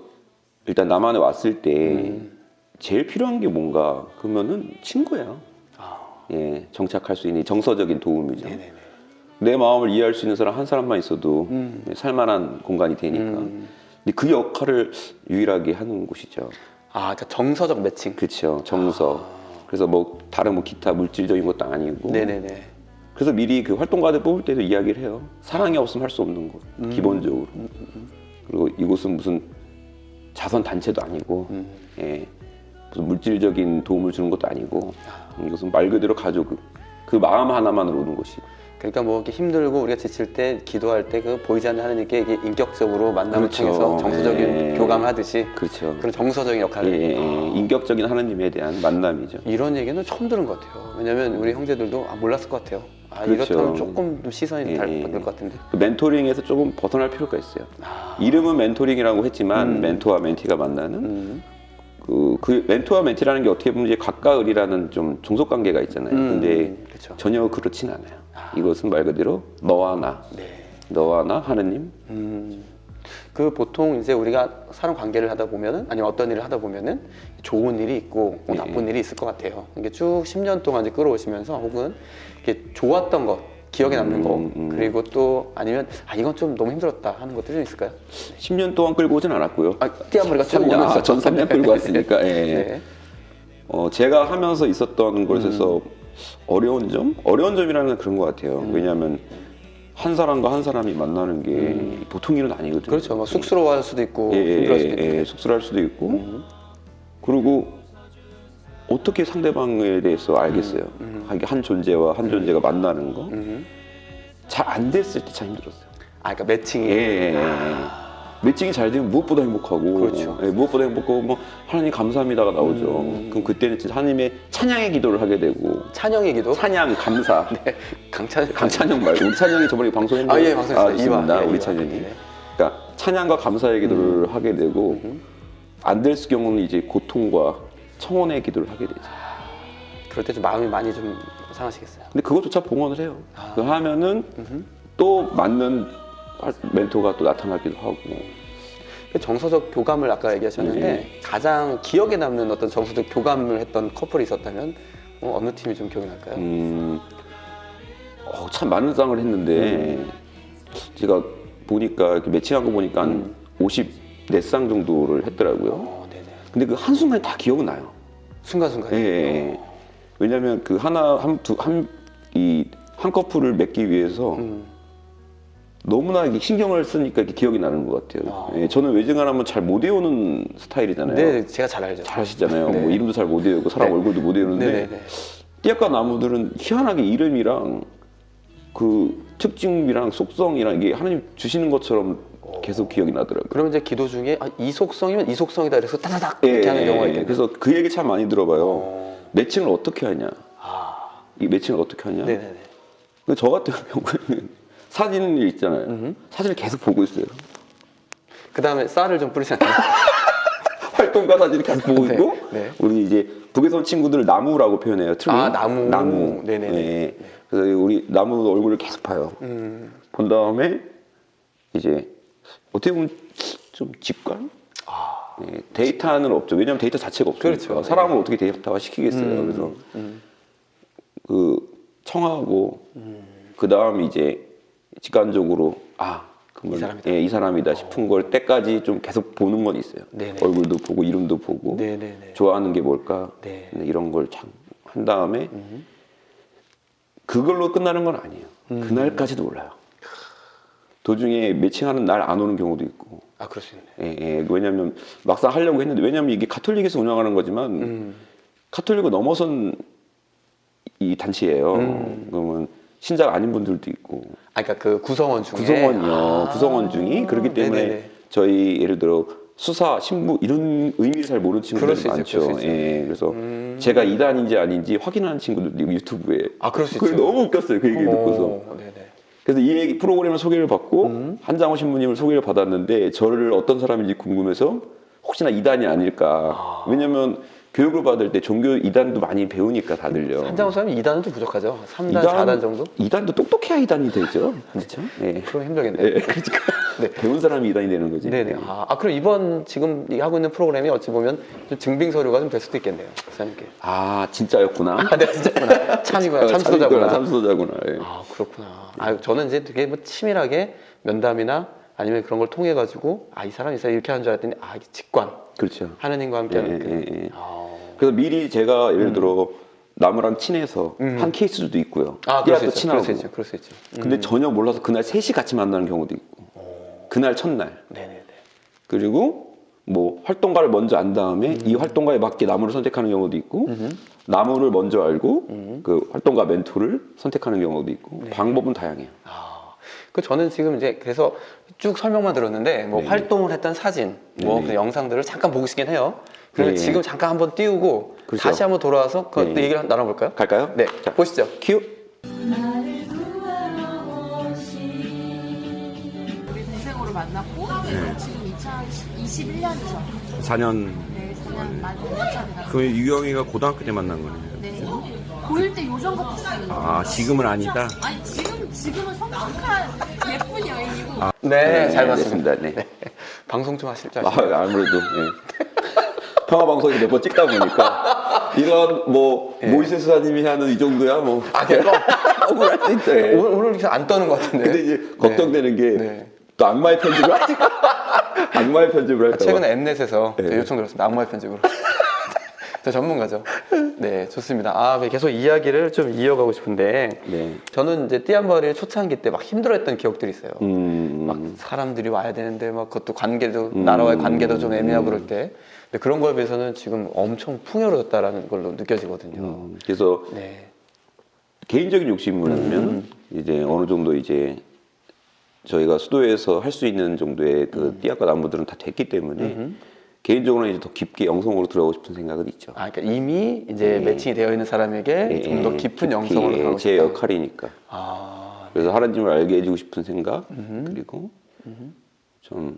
일단 남한에 왔을 때 제일 필요한 게 뭔가 그러면은 친구예요. 예, 정착할 수 있는 정서적인 도움이죠. 네네네. 내 마음을 이해할 수 있는 사람 한 사람만 있어도 살만한 공간이 되니까. 근데 그 역할을 유일하게 하는 곳이죠. 그러니까 정서적 매칭. 그렇죠. 정서. 그래서 뭐 다른 뭐 기타 물질적인 것도 아니고. 네네네. 그래서 미리 그 활동가들 뽑을 때도 이야기를 해요. 사랑이 없으면 할 수 없는 곳. 기본적으로. 그리고 이곳은 무슨 자선 단체도 아니고, 예, 무슨 물질적인 도움을 주는 것도 아니고, 이것은 말 그대로 가족 그 마음 하나만으로 오는 곳이. 그러니까 뭐 이렇게 힘들고 우리가 지칠 때 기도할 때 그 보이지 않는 하나님께 이게 인격적으로 만남을 그렇죠. 통해서 정서적인 예. 교감하듯이 그렇죠. 그런 정서적인 예, 역할을. 예, 예. 인격적인 하나님에 대한 만남이죠. 이런 얘기는 처음 들은 것 같아요. 왜냐면 우리 형제들도 몰랐을 것 같아요. 그렇죠. 이렇다면 조금 좀 시선이 예, 다를 예. 것 같은데. 그 멘토링에서 조금 벗어날 필요가 있어요. 이름은 멘토링이라고 했지만 멘토와 멘티가 만나는 그 멘토와 멘티라는 게 어떻게 보면 이제 각과 을이라는 좀 종속 관계가 있잖아요. 근데 그렇죠. 전혀 그렇진 않아요. 이것은 말 그대로 너와 나, 네. 너와 나 하느님. 그 보통 이제 우리가 사람 관계를 하다 보면은 아니면 어떤 일을 하다 보면은 좋은 일이 있고 뭐 나쁜 일이 있을 것 같아요. 이게 쭉 10년 동안 이제 끌어오시면서 혹은 이렇게 좋았던 것, 기억에 남는 거 그리고 또 아니면 이건 좀 너무 힘들었다 하는 것들이 좀 있을까요? 10년 동안 끌고 오진 않았고요. 띠아머리가 쭉 3년, 오면서 전 3년 끌고 왔으니까. 예. 네. 제가 하면서 있었던 것에서 어려운 점이라는 건 그런 것 같아요. 왜냐하면 한 사람과 한 사람이 만나는 게 보통 일은 아니거든요. 그렇죠. 막 쑥스러워할 수도 있고 힘들어할 수도 있고. 예, 쑥스러울 수도 있고 그리고 어떻게 상대방에 대해서 알겠어요. 한 존재와 한 존재가 만나는 거. 잘 안 됐을 때 참 힘들었어요. 그러니까 매칭이. 예. 매칭이 잘 되면 무엇보다 행복하고, 그렇죠. 예, 무엇보다 행복하고, 뭐 하나님 감사합니다가 나오죠. 그럼 그때는 진짜 하나님의 찬양의 기도를 하게 되고, 찬영의 기도. 찬양 감사. 네. 강찬영 말고 우리 찬영이 저번에 방송했나요? 예, 방송했어요. 있습니다. 이화. 우리 예, 찬영이. 네. 그러니까 찬양과 감사의 기도를 하게 되고, 안 될 경우는 이제 고통과 청원의 기도를 하게 되죠. 그럴 때 좀 마음이 많이 좀 상하시겠어요. 근데 그것조차 봉헌을 해요. 그 하면은 또 맞는 멘토가 또 나타나기도 하고. 정서적 교감을 아까 얘기하셨는데 네. 가장 기억에 남는 어떤 정서적 교감을 했던 커플이 있었다면 어느 팀이 좀 기억이 날까요? 참 많은 상을 했는데 제가 보니까 이렇게 매칭한 거 보니까 한 54상 정도를 했더라고요. 네네. 근데 그 한순간에 다 기억은 나요. 순간순간. 예, 예. 왜냐면 그 한 커플을 맺기 위해서 너무나 이게 신경을 쓰니까 이렇게 기억이 나는 것 같아요. 예, 저는 외증하면 잘 못 외우는 스타일이잖아요. 네, 제가 잘 알죠. 잘 아시잖아요. 네. 뭐 이름도 잘 못 외우고 사람 네. 얼굴도 못 외우는데 네네네. 띠아까 나무들은 희한하게 이름이랑 그 특징이랑 속성이랑 이게 하나님 주시는 것처럼 계속 기억이 나더라고요. 그러면 이제 기도 중에 이 속성이면 이 속성이다 그래서 따다닥 이렇게 하는 경우가 있겠네요. 그래서 그 얘기 참 많이 들어봐요. 매칭을 어떻게 하냐. 이 매칭을 어떻게 하냐. 네네네. 근데 저 같은 경우에는 사진이 있잖아요. 사진을 계속 보고 있어요. 그 다음에 쌀을 좀 뿌리지 않나요? 활동가 사진을 계속 보고 네, 있고 네. 우리 이제 북에서 온 친구들을 나무라고 표현해요. 트리. 나무. 네네네. 네. 그래서 우리 나무 얼굴을 계속 봐요. 본 다음에 이제 어떻게 보면 좀 직관? 네, 데이터는 없죠. 왜냐하면 데이터 자체가 없으니까. 그렇죠. 사람을 어떻게 데이터화 시키겠어요. 그래서 그 청하고 그 다음 이제 직관적으로 이 사람이다. 이 사람이다 싶은 걸 때까지 좀 계속 보는 건 있어요. 네네. 얼굴도 보고 이름도 보고 네네네. 좋아하는 게 뭘까 네. 이런 걸 한 다음에 그걸로 끝나는 건 아니에요. 그날까지도 몰라요. 도중에 매칭하는 날 안 오는 경우도 있고. 그럴 수 있네. 예, 왜냐하면 막상 하려고 했는데 왜냐하면 이게 가톨릭에서 운영하는 거지만 가톨릭을 넘어선 이 단체예요. 그러면 신자가 아닌 분들도 있고. 그러니까 그 구성원 중에. 구성원 중이 그렇기 때문에 네네네. 저희 예를 들어 수사, 신부 이런 의미를 잘 모르는 그럴 친구들이 수 있죠, 많죠. 그럴 수 있죠. 예, 그래서 제가 이단인지 아닌지 확인하는 친구들도 있고 유튜브에. 그럴 수 그게 있죠. 너무 웃겼어요. 그 얘기 듣고서. 네네. 그래서 이 얘기 프로그램을 소개를 받고 한장호 신부님을 소개를 받았는데 저를 어떤 사람인지 궁금해서 혹시나 이단이 아닐까. 왜냐면 교육을 받을 때 종교 이단도 많이 배우니까 다들요. 한장호 사람이 2단은 좀 부족하죠. 3단, 4단 정도? 이단도 똑똑해야 이단이 되죠. 그렇죠? 네. 그럼 힘들겠네요. 그러니까 네. 배운 사람이 이단이 되는 거지. 네네. 그럼 이번 지금 하고 있는 프로그램이 어찌 보면 좀 증빙 서류가 좀 될 수도 있겠네요. 목사님께. 진짜였구나. 네, 진짜구나. 참이구나. 참수도자구나. 참수도자구나. 예. 그렇구나. 저는 이제 되게 뭐 치밀하게 면담이나 아니면 그런 걸 통해 가지고 이 사람 이렇게 하는 줄 알았더니 이게 직관. 그렇죠. 하느님과 함께 하는 예. 그래서 미리 제가 예를 들어 나무랑 친해서 한 케이스들도 있고요. 그럴 수 또 있죠. 친하고. 그럴 수 있죠. 근데 전혀 몰라서 그날 셋이 같이 만나는 경우도 있고. 그날 첫날. 네네네. 그리고 뭐 활동가를 먼저 안 다음에 이 활동가에 맞게 나무를 선택하는 경우도 있고 나무를 먼저 알고 그 활동가 멘토를 선택하는 경우도 있고 방법은 다양해요. 저는 지금 이제 그래서 쭉 설명만 들었는데 뭐 네. 활동을 했던 사진, 뭐 네. 그 영상들을 잠깐 보고 싶긴 해요. 그러면 네. 지금 잠깐 한번 띄우고 그렇죠. 다시 한번 돌아와서 그것도 네. 얘기를 나눠볼까요? 갈까요? 네, 자 보시죠. 큐. 우리 동생으로 만났고 지금 2021년이죠. 4년. 네, 4년 만 5년 차 돼가지고. 그럼 유경이가 고등학교 때 만난 거네요. 네. 보일 때 요정 같았어요. 지금은 아니다. 아니 지금은 성숙한 예쁜 여인이고. 네, 잘 봤습니다. 네. 방송 좀 하실 줄 아시죠? 아무래도 평화 방송에 몇 번 찍다 보니까 이런 뭐 모이세스 사님이 하는 이 정도야 뭐. 억울할 수 있다. 예. 오늘 이렇게 안 떠는 것 같은데. 근데 이제 걱정되는 게 네. 또 악마의 편집을 악마의 편집을 할까 봐. 최근에 엠넷에서 네. 요청 들었습니다. 악마의 편집으로. 저 전문가죠. 네, 좋습니다. 계속 이야기를 좀 이어가고 싶은데 네. 저는 이제 띠안바리 초창기 때 막 힘들어했던 기억들이 있어요. 막 음. 사람들이 와야 되는데 막 그것도 관계도 나라와의 관계도 좀 애매하고 그럴 때. 근데 그런 거에 비해서는 지금 엄청 풍요로웠다라는 걸로 느껴지거든요. 그래서 네. 개인적인 욕심을 하면 이제 어느 정도 이제 저희가 수도에서 할 수 있는 정도의 그 띠아과 나무들은 다 됐기 때문에 개인적으로는 이제 더 깊게 영성으로 들어가고 싶은 생각은 있죠. 그러니까 이미 이제 매칭이 되어 있는 사람에게 좀 더 깊은 영성으로 가고 싶다. 제 역할이니까. 아, 그래서 하나님을 알게 해주고 싶은 생각 그리고 좀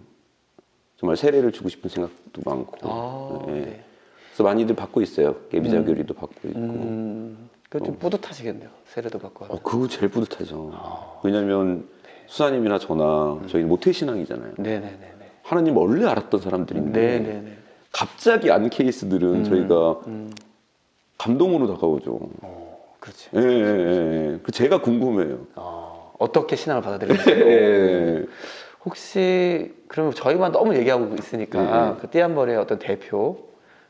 정말 세례를 주고 싶은 생각도 많고. 네. 그래서 많이들 받고 있어요. 예비자 교리도 받고 있고. 그 좀 뿌듯하시겠네요. 세례도 받고. 하면. 그거 제일 뿌듯하죠. 왜냐면 수사님이나 저나 저희 모태신앙이잖아요. 네네네네. 하나님 원래 알았던 사람들인데 네네네. 갑자기 안 케이스들은 저희가 음. 감동으로 다가오죠. 그렇지. 예, 예, 예. 그 제가 궁금해요. 어떻게 신앙을 받아들일지. 예. 혹시 그러면 저희만 너무 얘기하고 있으니까 그 띠안벌의 어떤 대표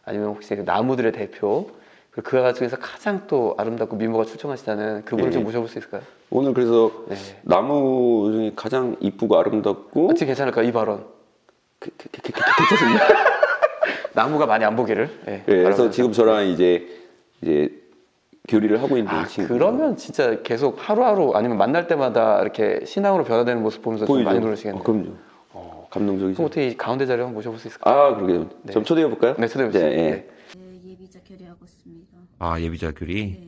아니면 혹시 그 나무들의 대표 그리고 그 중에서 가장 또 아름답고 미모가 출중하시다는 그분을 좀 모셔볼 수 있을까요? 오늘 그래서 네. 나무 중에 가장 이쁘고 아름답고 지금 괜찮을까요? 이 발언. 괜찮습니다. 나무가 많이 안 보기를. 네, 예, 그래서 발언을 지금 저랑 이제 교리를 하고 있는 친구. 그러면 진짜 계속 하루하루 아니면 만날 때마다 이렇게 신앙으로 변화되는 모습 보면서 좀 보이죠? 많이 놀라시겠네요. 그럼요. 감동적이죠. 그럼 어떻게 이 가운데 자리 한번 모셔볼 수 있을까요? 아, 그러게요. 네. 좀 초대해 볼까요? 네, 초대해 주세요. 예, 예. 네. 네, 예비자 결의하고 있습니다. 아, 예비자 교리? 네.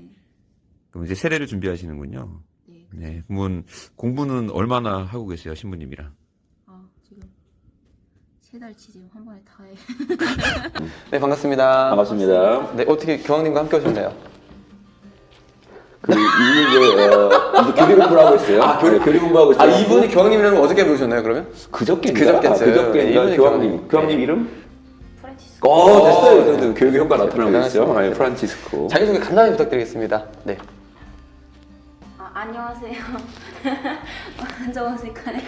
그럼 이제 세례를 준비하시는군요. 네. 네. 그러면 공부는 얼마나 하고 계세요, 신부님이랑? 지금 3달치 지금 한 번에 다 해. 네, 반갑습니다. 반갑습니다. 네, 어떻게 교황님과 함께 오셨네요? 이제 교리 공부를 하고 있어요. 교리 공부하고 있어요. 이분이 교황님이랑 어저께 보셨나요, 그러면? 그저께인가? 그저께죠. 그저께인가? 이분이 교황님. 교황님. 교황님 이름? 프란치스. 됐어요. 그래도 교육의 효과 나타나고 있어요. 대단하십니다. 아, 프란치스코. 자기소개 간단히 부탁드리겠습니다. 네. 안녕하세요. 완전 어색하네.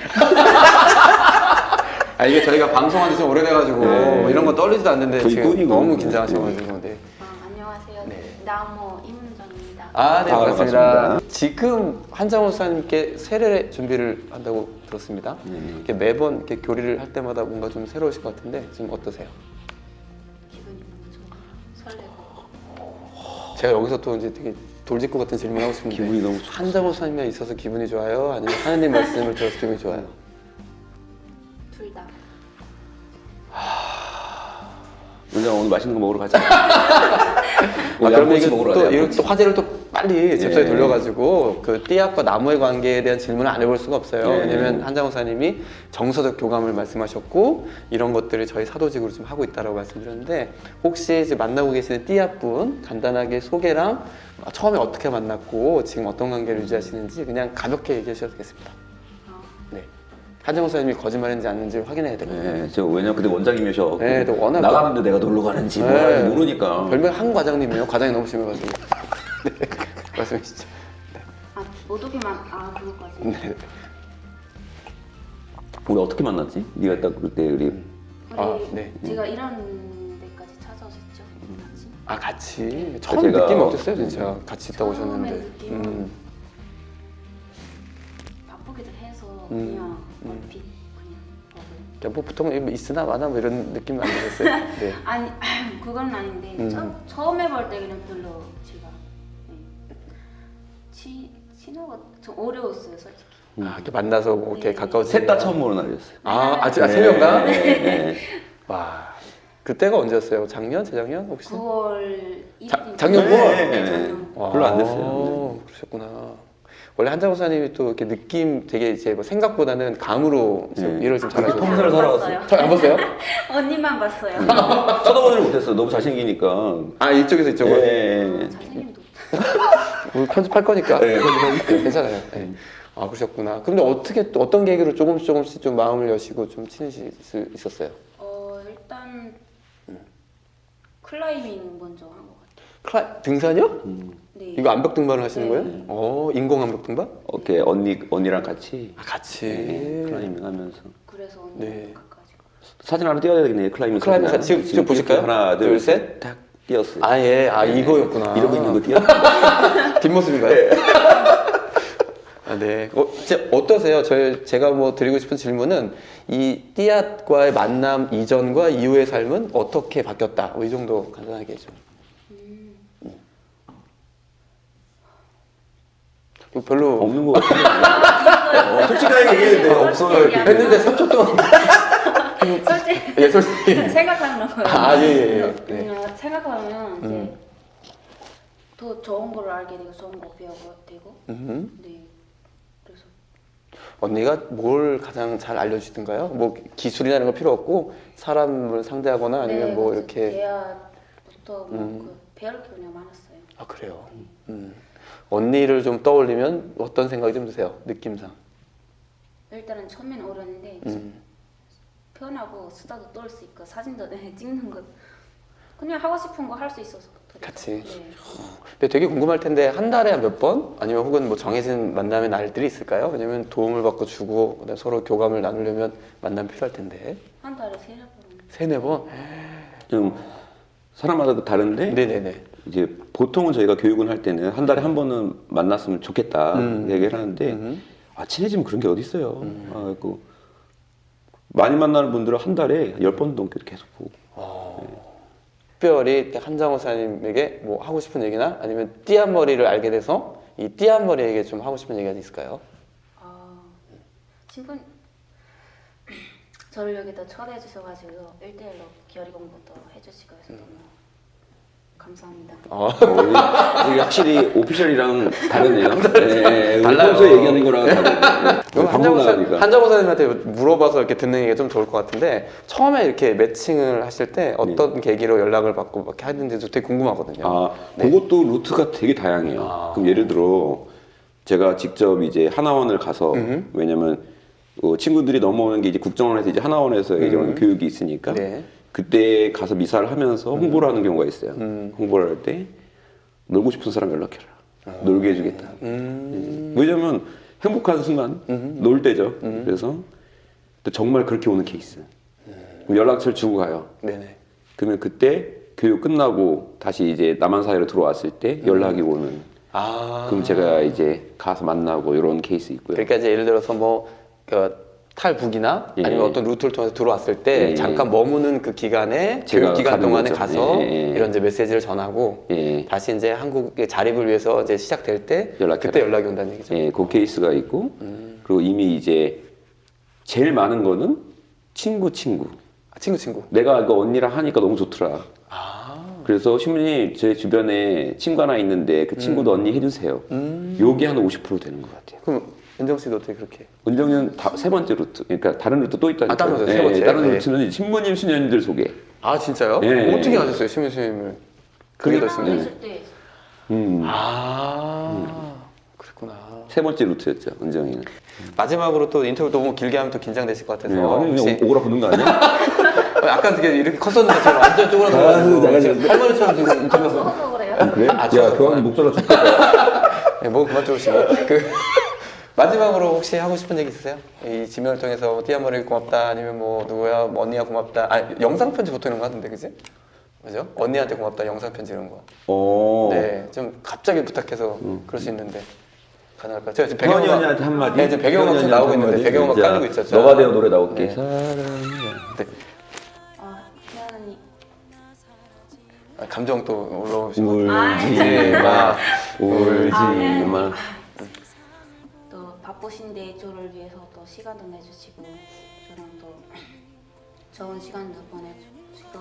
이게 저희가 방송한 지 좀 오래돼가지고 네. 이런 거 떨리지도 않는데 저희 지금 꾼이거든요. 너무 긴장하셔가지고. 네. 안녕하세요. 네. 나무 임은정입니다. 네, 반갑습니다. 반갑습니다. 지금 한장호 수사님께 세례 준비를 한다고 들었습니다. 이렇게 매번 이렇게 교리를 할 때마다 뭔가 좀 새로우실 것 같은데 지금 어떠세요? 기분이 너무 좋아. 설레고. 제가 여기서 또 이제 되게 돌직구 같은 질문 하고 싶은데 기분이 너무 좋죠. 한장호 수사님에 있어서 기분이 좋아요? 아니면 하나님 말씀을 들어서 기분이 좋아요? 둘 다. 원장 오늘 맛있는 거 먹으러 가자. 오늘 그러면 양꼬치 이거 먹으러 또, 가자. 이거 또 화제를 또 빨리 잽싸게 예. 돌려가지고 그 띠약과 나무의 관계에 대한 질문을 안 해볼 수가 없어요. 예. 왜냐면 한장호 사님이 정서적 교감을 말씀하셨고 이런 것들을 저희 사도직으로 좀 하고 있다라고 말씀드렸는데 혹시 이제 만나고 계시는 띠약분 간단하게 소개랑 처음에 어떻게 만났고 지금 어떤 관계를 유지하시는지 그냥 가볍게 얘기해 주셔도 되겠습니다. 네. 한장호 사님이 거짓말인지 아닌지 확인해야 되거든요. 네, 저 왜냐면 그때 원장님이셔. 네, 또 워낙 나가는데 내가 놀러 가는지 뭐 네. 하는지 모르니까. 별명 한 과장님이에요. 과장이 너무 심해가지고. 네. 말씀하시죠. 어떻게만 그것까지. 네. 우리 어떻게 만났지? 네가 딱 그때 우리 네. 제가 이런 데까지 찾아오셨죠? 같이. 같이 처음 제가- 느낌 어땠어요, 진짜? 같이 있다 오셨는데. 처음에 느낌은 바쁘기도 해서 그냥 얼핏 그냥 먹을. 뭐 보통 있으나 마나 뭐 이런 느낌 안 드셨어요? 네. 아니 그건 아닌데 처음 해볼 때 그냥 별로 제가 친하고 좀 어려웠어요 솔직히. 이렇게 만나서 뭐 이렇게 네. 가까워지고. 셋 다 처음 보는 날이었어요. 세 명 다? 네. 와. 그때가 언제였어요? 작년? 재작년? 혹시? 9월 1일. 작년 9월? 네, 작년. 별로 안 됐어요. 그러셨구나. 원래 한장호 사님이 또 이렇게 느낌 되게 이제 뭐 생각보다는 감으로 좀 일을 좀 잘하시고. 통사를 살아왔어요. 안 봤어요? 언니만 봤어요. 쳐다보지를 못했어요. 너무 잘생기니까. 이쪽에서 이쪽으로? 네. 잘생김도. 우리 편집할 거니까. 네. 괜찮아요. 네. 그러셨구나. 근데 어떻게 또 어떤 계기로 조금씩 좀 마음을 여시고 좀 친해질 수 있었어요? 일단 클라이밍 먼저 한 것 같아요. 등산이요? 네. 이거 암벽 등반을 하시는 네. 거예요? 인공 암벽 등반? 오케이 언니랑 같이 같이. 클라이밍 하면서 그래서 언니랑 네. 가까워지고. 사진 하나 띄워야 되겠네. 클라이밍 클라이밍 사진 하나. 지금 보실까요? 하나 둘, 셋. 딱 띄었어요. 이거였구나. 이러고 있는 거 띄어? 뒷모습인가요? 네. 진짜 어떠세요? 제가 뭐 드리고 싶은 질문은 이 띠앗과의 만남 이전과 이후의 삶은 어떻게 바뀌었다? 이 정도 간단하게 좀. 별로 없는 거 같아요. 솔직하게 얘기해도 없어요. 했는데 3초 동안. 솔직히 솔직히. 생각하는 거예요. 예. 생각하면 이제 더 좋은 걸 알게 되고 좋은 거 배우고 되고. 네. 그래서 언니가 뭘 가장 잘 알려주시던가요? 뭐 기술이나 이런 거 필요 없고 사람을 상대하거나 아니면 뭐 이렇게. 대화부터 배울 게 그냥 많았어요. 그래요. 언니를 좀 떠올리면 어떤 생각이 좀 드세요? 느낌상. 일단은 처음엔 어려웠는데 편하고 수다도 떨 수 있고 사진도 찍는 거 그냥 하고 싶은 거 할 수 있어서 더 같이. 좋아요. 네. 근데 되게 궁금할 텐데 한 달에 몇 번? 아니면 혹은 뭐 정해진 만남의 날들이 있을까요? 왜냐면 도움을 받고 주고 그다음에 서로 교감을 나누려면 만남이 필요할 텐데. 한 달에 3번. 세네 번? 좀 사람마다 다른데 네네네. 이제 보통은 저희가 교육을 할 때는 한 달에 한 번은 만났으면 좋겠다 얘기를 하는데 아, 친해지면 그런 게 어디 있어요. 아, 그 많이 만나는 분들은 한 달에 10번 넘게 계속 보고. 특별히 한장호 사장님에게 뭐 하고 싶은 얘기나 아니면 띠한 머리를 알게 돼서 이 띠한 머리에게 좀 하고 싶은 얘기가 있을까요? 친분 저를 여기다 초대해 주셔가지고 1대1로 기어리 공부도 해주시고 해서 너무 감사합니다. 이게 확실히 오피셜이랑 다르네요. 네, 달라요. 평소에 얘기하는 거랑 다르네요. 그럼 방송 나가니까. 한장호 사장님한테 물어봐서 이렇게 듣는 얘기가 좀 좋을 것 같은데 처음에 이렇게 매칭을 하실 때 어떤 계기로 연락을 받고 이렇게 하는지도 되게 궁금하거든요. 아, 그것도 루트가 되게 다양해요. 그럼 예를 들어 제가 직접 이제 하나원을 가서 왜냐면 친구들이 넘어오는 게 이제 국정원에서 이제 하나원에서 이런 교육이 있으니까 네. 그때 가서 미사를 하면서 홍보를 하는 경우가 있어요. 홍보를 할 때 놀고 싶은 사람 연락해라. 놀게 해주겠다. 왜냐면 행복한 순간 놀 때죠. 그래서 또 정말 그렇게 오는 케이스. 그럼 연락처를 주고 가요. 네네. 그러면 그때 교육 끝나고 다시 이제 남한 사회로 들어왔을 때 연락이 오는. 그럼 제가 이제 가서 만나고 이런 케이스 있고요. 그러니까 이제 예를 들어서 뭐 탈북이나 예. 아니면 어떤 루트를 통해서 들어왔을 때 예. 잠깐 머무는 그 기간에 제가 교육 기간 가는 동안에 거죠. 가서 예. 이런 이제 메시지를 전하고 예. 다시 이제 한국의 자립을 위해서 이제 시작될 때 연락해라. 그때 연락이 온다는 얘기죠. 예, 그 케이스가 있고 그리고 이미 이제 제일 많은 거는 친구. 친구. 내가 그 언니랑 하니까 너무 좋더라. 그래서 신부님 제 주변에 친구 하나 있는데 그 친구도 언니 해주세요. 요게 한 50% 되는 것 같아요. 그럼 은정 씨도 어떻게 그렇게? 은정이는 세 번째 루트, 그러니까 다른 루트 또 있다니까. 다른 루트, 세 번째? 다른 네. 루트는 이제 신부님 수녀님들 소개. 아 진짜요? 예. 어떻게 아셨어요, 시민 선생님을? 그게 더 신기해요. 했을 때 그랬구나. 세 번째 루트였죠, 은정이는. 마지막으로 또 인터뷰 너무 길게 하면 또 긴장되실 것 같아서 아니, 혹시 그냥 오그라 붙는 거 아니야? 아까 되게 이렇게 컸었는데 지금 완전 쪼그라들어가지고 지금 할머니처럼 지금 인터뷰 커서 그래요? 그래? 아, 야, 교환이 목 잘라 죽겠다. 네, 뭐 그만 들어오시고 마지막으로 혹시 하고 싶은 얘기 있으세요? 이 지면을 통해서 띠아머리 고맙다 아니면 뭐 누구야 뭐 언니야 고맙다 영상 편지 보통 이런 거 하던데 그지? 그죠? 언니한테 고맙다 영상 편지 이런 거. 네, 좀 갑자기 부탁해서 그럴 수 있는데 가능할까요? 제가 지금 혜원이 언니한테 한마디. 네, 지금 배경음악 좀 나오고 있는데 배경음악 깔리고 있죠. 너가 되어 노래 나올게. 네. 네. 희연 언니 감정 또 올라오시고 울지 마, 울지 마. 또 바쁘신데 저를 위해서 또 시간도 내주시고 저랑 또 좋은 시간도 보내주시고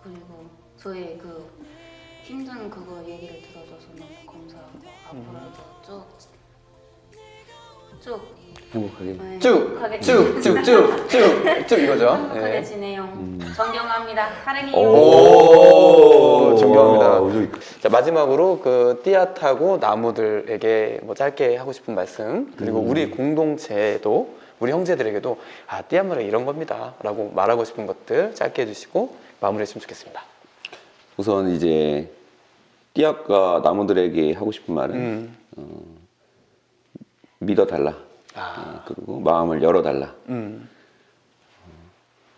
그리고 저의 그 힘든 그거 얘기를 들어줘서 너무 감사하고 앞으로도 쭉 행복하게. 네, 쭉 이거죠. 행복하게 네. 지내요. 존경합니다. 사랑해요. 오, 존경합니다. 자 마지막으로 그 띠아타고 나무들에게 뭐 짧게 하고 싶은 말씀 그리고 우리 공동체에도 우리 형제들에게도 띠아머리 이런 겁니다라고 말하고 싶은 것들 짧게 해주시고 마무리했으면 좋겠습니다. 우선 이제 띠아과 나무들에게 하고 싶은 말은 믿어달라. 그리고 마음을 열어달라.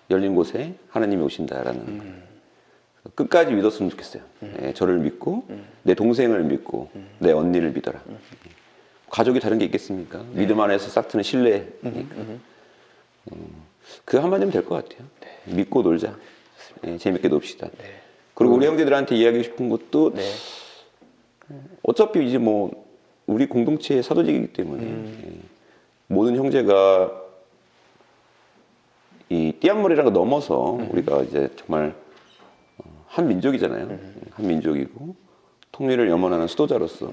열린 곳에 하나님이 오신다라는 끝까지 믿었으면 좋겠어요. 예, 저를 믿고 내 동생을 믿고 내 언니를 믿어라. 가족이 다른 게 있겠습니까? 믿음 안에서 싹 트는 신뢰니까. 그 한마디면 될 것 같아요. 믿고 놀자. 예, 재밌게 놉시다. 그리고 우리 형제들한테 이야기하고 싶은 것도 어차피 이제 뭐 우리 공동체의 사도직이기 때문에 예, 모든 형제가 이 띠안머리라는 거 넘어서 우리가 이제 정말 한 민족이잖아요. 한 민족이고 통일을 염원하는 수도자로서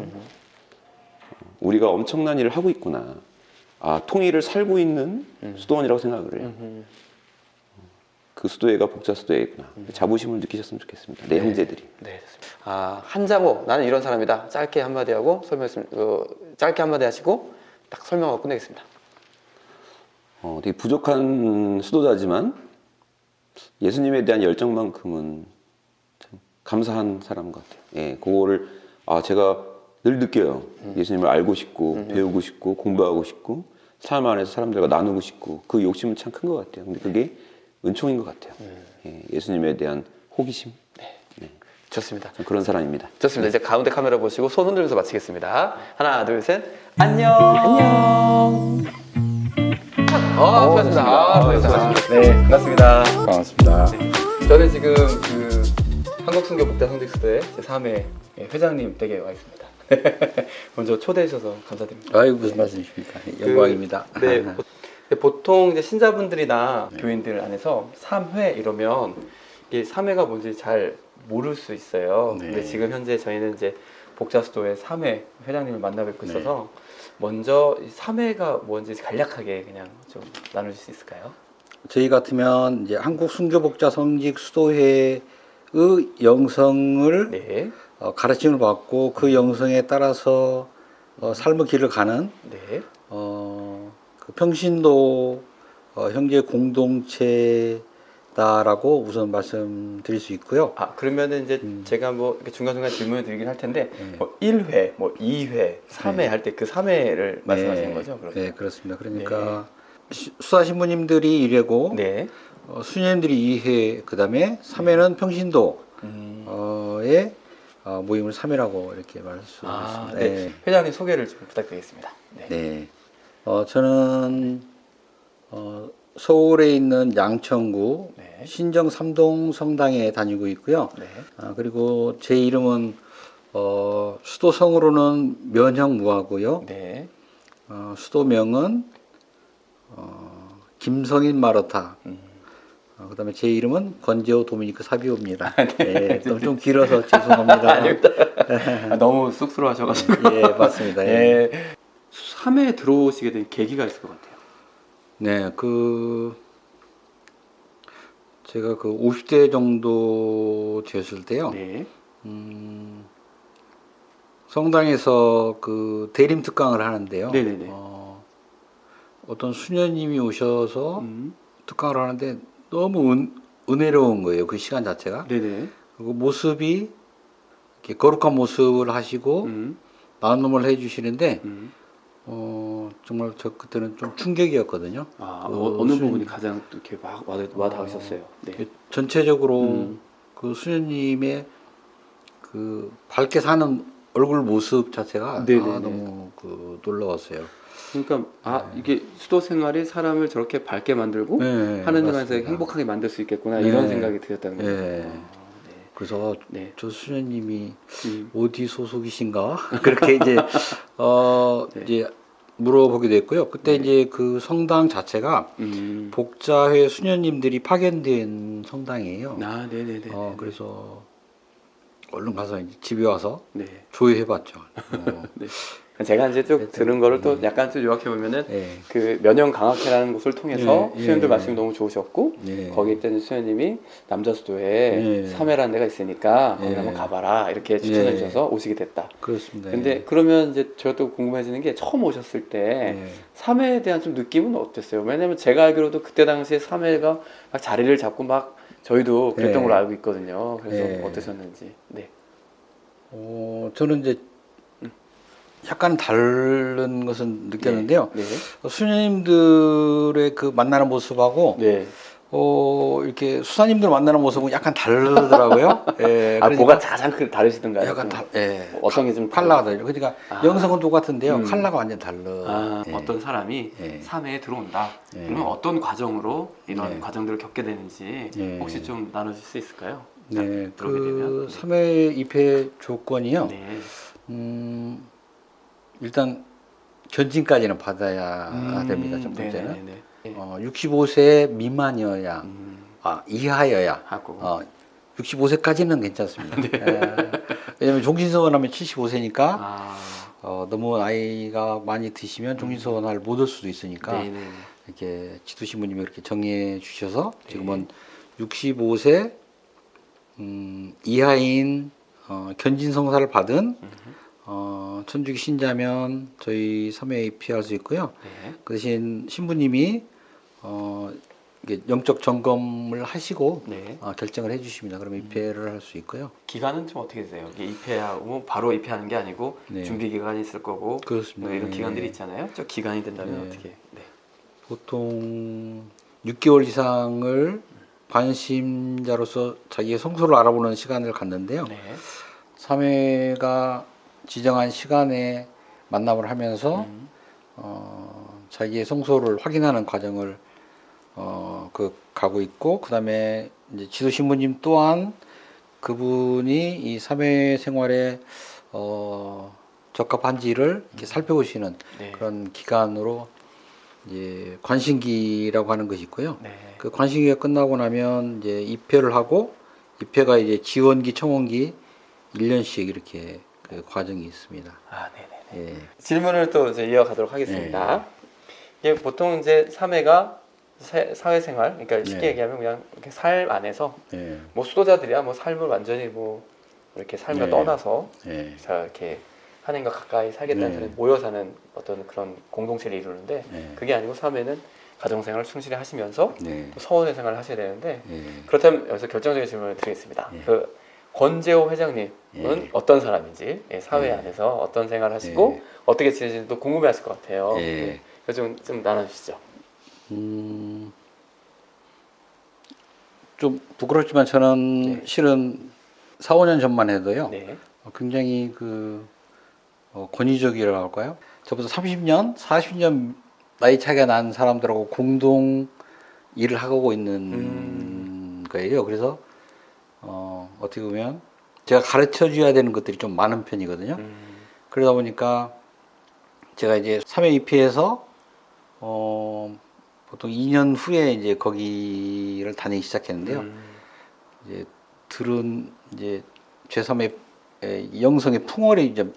우리가 엄청난 일을 하고 있구나. 통일을 살고 있는 수도원이라고 생각을 해요. 그 수도회가 복자 수도회구나. 자부심을 느끼셨으면 좋겠습니다. 내 형제들이. 네, 좋습니다. 한장호 나는 이런 사람이다. 짧게 한마디 하고 짧게 한마디 하시고 딱 설명하고 끝내겠습니다. 되게 부족한 수도자지만 예수님에 대한 열정만큼은 참 감사한 사람 같아요. 예, 그거를 제가 늘 느껴요. 예수님을 알고 싶고 배우고 싶고 공부하고 싶고 삶 안에서 사람들과 나누고 싶고 그 욕심은 참 큰 것 같아요. 근데 그게 은총인 것 같아요. 예, 예수님에 대한 호기심. 네. 좋습니다. 좀 그런 사람입니다. 좋습니다. 이제 가운데 카메라 보시고 손 흔들면서 마치겠습니다. 하나, 둘, 셋. 안녕. 안녕. 수고하셨습니다. 수고하셨습니다. 네, 반갑습니다. 반갑습니다. 저는 지금 그 한국순교복자성직수도의 제3회 회장님 댁에 와 있습니다. 먼저 초대해 주셔서 감사드립니다. 아이고 무슨 말씀이십니까? 영광입니다. 네, 보통 이제 신자분들이나 교인들 안에서 3회 이러면 이게 3회가 뭔지 잘 모를 수 있어요. 네. 근데 지금 현재 저희는 이제 복자수도의 3회 회장님을 만나 뵙고 있어서 먼저 이 3회가 뭔지 간략하게 그냥 좀 나눠줄 수 있을까요? 저희 같으면 이제 한국 순교복자 성직 수도회의 영성을 네, 가르침을 받고 그 영성에 따라서 삶의 길을 가는 네, 그 평신도 형제 공동체다라고 우선 말씀드릴 수 있고요. 그러면은 이제 제가 뭐 이렇게 중간중간 질문을 드리긴 할 텐데 뭐 1회, 뭐 2회, 3회 할 때 그 3회를 말씀하시는 거죠? 그러면? 네, 그렇습니다. 그러니까 수사 신부님들이 1회고 네. 수녀님들이 2회, 그 다음에 3회는 평신도의 모임을 3회라고 이렇게 말할 수 있습니다. 네. 회장님 소개를 좀 부탁드리겠습니다. 네. 네. 저는 서울에 있는 양천구 네. 신정 3동 성당에 다니고 있고요. 네. 그리고 제 이름은 수도성으로는 면형무하고요. 네. 수도명은 김성인 마르타. 그다음에 제 이름은 권재호 도미니크 사비오입니다. 네, 좀 길어서 죄송합니다. 너무 쑥스러워하셔가지고. 예, 맞습니다. 네. 3회에 들어오시게 된 계기가 있을 것 같아요. 네, 제가 50대 정도 되었을 때요. 네. 성당에서 대림 특강을 하는데요. 네네네. 어떤 수녀님이 오셔서 특강을 하는데 너무 은혜로운 거예요. 그 시간 자체가. 네네. 그리고 모습이 이렇게 거룩한 모습을 하시고 나눔을 해주시는데 정말 저 그때는 좀 충격이었거든요. 어느 부분이 가장 또 이렇게 와 닿으셨어요? 네. 전체적으로 그 수녀님의 그 밝게 사는 얼굴 모습 자체가 네네네. 너무 놀라웠어요. 그러니까 이게 수도 생활이 사람을 저렇게 밝게 만들고 네, 하는 일에서 맞습니다. 행복하게 만들 수 있겠구나 네. 이런 생각이 드셨다는 거죠. 네. 그래서 네. 저 수녀님이 음. 어디 소속이신가 그렇게 이제 네. 이제 물어보게 됐고요. 그때 네. 이제 그 성당 자체가 복자회 수녀님들이 파견된 성당이에요. 네네네. 그래서 얼른 가서 이제 집에 와서 네. 조회해봤죠. 네. 제가 이제 쭉 들은 거를 또 약간 좀 요약해 보면은 네. 그 면형 강학회라는 곳을 통해서 예, 수녀님들 예. 말씀이 너무 좋으셨고 예. 거기 있던 수녀님이 남자수도에 예. 3회라는 데가 있으니까 거기 예. 한번 가봐라 이렇게 추천해 예. 주셔서 오시게 됐다. 그렇습니다. 근데 그러면 이제 제가 또 궁금해지는 게 처음 오셨을 때 예. 3회에 대한 좀 느낌은 어땠어요? 왜냐면 제가 알기로도 그때 당시에 3회가 막 자리를 잡고 막 저희도 그랬던 예. 걸로 알고 있거든요. 그래서 예. 어떠셨는지. 네. 저는 이제 약간 다른 것은 느꼈는데요. 네. 수녀님들의 그 만나는 모습하고 네. 이렇게 수사님들 만나는 모습은 약간 다르더라고요. 예, 뭐가 가장 다르시던가요? 약간 좀 어떤 게 좀 컬러가 다르죠. 그러니까 영성은 똑같은데요. 컬러가 완전 달라. 예. 어떤 사람이 예. 3회에 들어온다. 예. 그러면 어떤 과정으로 이런 예. 과정들을 겪게 되는지 예. 혹시 좀 나눠줄 수 있을까요? 네, 그러게 되면. 3회 입회 조건이요. 네. 일단 견진까지는 받아야 됩니다. 첫 번째는. 네네네. 65세 미만이어야, 이하여야 하고. 65세까지는 괜찮습니다. 왜냐면 종신서원하면 75세니까 너무 나이가 많이 드시면 종신서원을 못 올 수도 있으니까 네네. 이렇게 지도신부님이 그렇게 정해 주셔서 지금은 65세 이하인 견진성사를 받은 천주교 신자면 저희 3회에 입회할 수 있고요. 네. 그 대신 신부님이 이게 영적 점검을 하시고 네. 결정을 해주십니다. 그러면 입회를 할 수 있고요. 기간은 좀 어떻게 되세요? 이게 입회하고 바로 입회하는 게 아니고 네. 준비 기간이 있을 거고 그렇습니다. 뭐 이런 네. 기간들이 있잖아요. 저 기간이 된다면 네. 어떻게? 네. 보통 6개월 이상을 관심자로서 자기의 성소를 알아보는 시간을 갖는데요. 네. 3회가 지정한 시간에 만남을 하면서 자기의 성소를 확인하는 과정을 가고 있고, 그 다음에 이제 지도 신부님 또한 그분이 이 3회 생활에 적합한지를 이렇게 살펴보시는 네. 그런 기간으로 이제 관신기라고 하는 것이 있고요. 네. 그 관신기가 끝나고 나면 이제 입회를 하고, 입회가 이제 지원기, 청원기 1년씩 이렇게 그 과정이 있습니다. 아, 네네. 예. 질문을 또 이제 이어가도록 하겠습니다. 이게 보통 이제 3회가 사회생활, 그러니까 쉽게 네. 얘기하면 그냥 이렇게 삶 안에서 예. 뭐 수도자들이야 뭐 삶을 완전히 뭐 이렇게 삶을 네. 떠나서 예. 자 이렇게 하나님과 가까이 살겠다는 네. 사람이 모여 사는 어떤 그런 공동체를 이루는데 네. 그게 아니고 3회는 가정생활을 충실히 하시면서 네. 또 서원의 생활을 하셔야 되는데 예. 그렇다면 여기서 결정적인 질문을 드리겠습니다. 예. 그 권재호 회장님은 예. 어떤 사람인지 사회 예. 안에서 어떤 생활을 하시고 예. 어떻게 지내시는지도 궁금해하실 것 같아요. 예. 네. 그래서 좀 나눠주시죠. 좀 부끄럽지만 저는 네. 실은 4, 5년 전만 해도요. 네. 굉장히 권위적이라고 할까요? 저보다 30년, 40년 나이 차이가 난 사람들하고 공동 일을 하고 있는 거예요. 그래서 어떻게 보면 제가 가르쳐 줘야 되는 것들이 좀 많은 편이거든요. 그러다 보니까 제가 이제 3회 입회해서 보통 2년 후에 이제 거기를 다니기 시작했는데요. 이제 들은 이제 제3의 영성의 풍월이 이제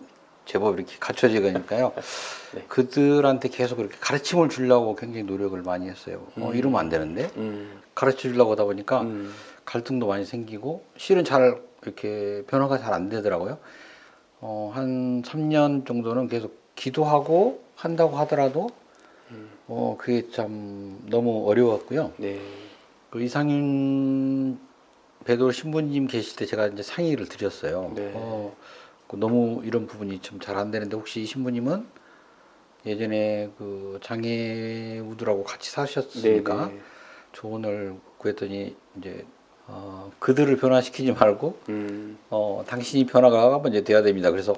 제법 이렇게 갖춰지니까요. 네. 그들한테 계속 이렇게 가르침을 주려고 굉장히 노력을 많이 했어요. 이러면 안 되는데 가르쳐 주려고 하다 보니까 갈등도 많이 생기고 실은 잘 이렇게 변화가 잘 안 되더라고요. 한 3년 정도는 계속 기도하고 한다고 하더라도 그게 참 너무 어려웠고요. 네. 그 이상윤 배돌 신부님 계실 때 제가 이제 상의를 드렸어요. 네. 너무 이런 부분이 좀 잘 안 되는데 혹시 이 신부님은 예전에 그 장애우들하고 같이 사셨으니까 네, 네. 조언을 구했더니 이제 그들을 변화시키지 말고 당신이 변화가 먼저 돼야 됩니다. 그래서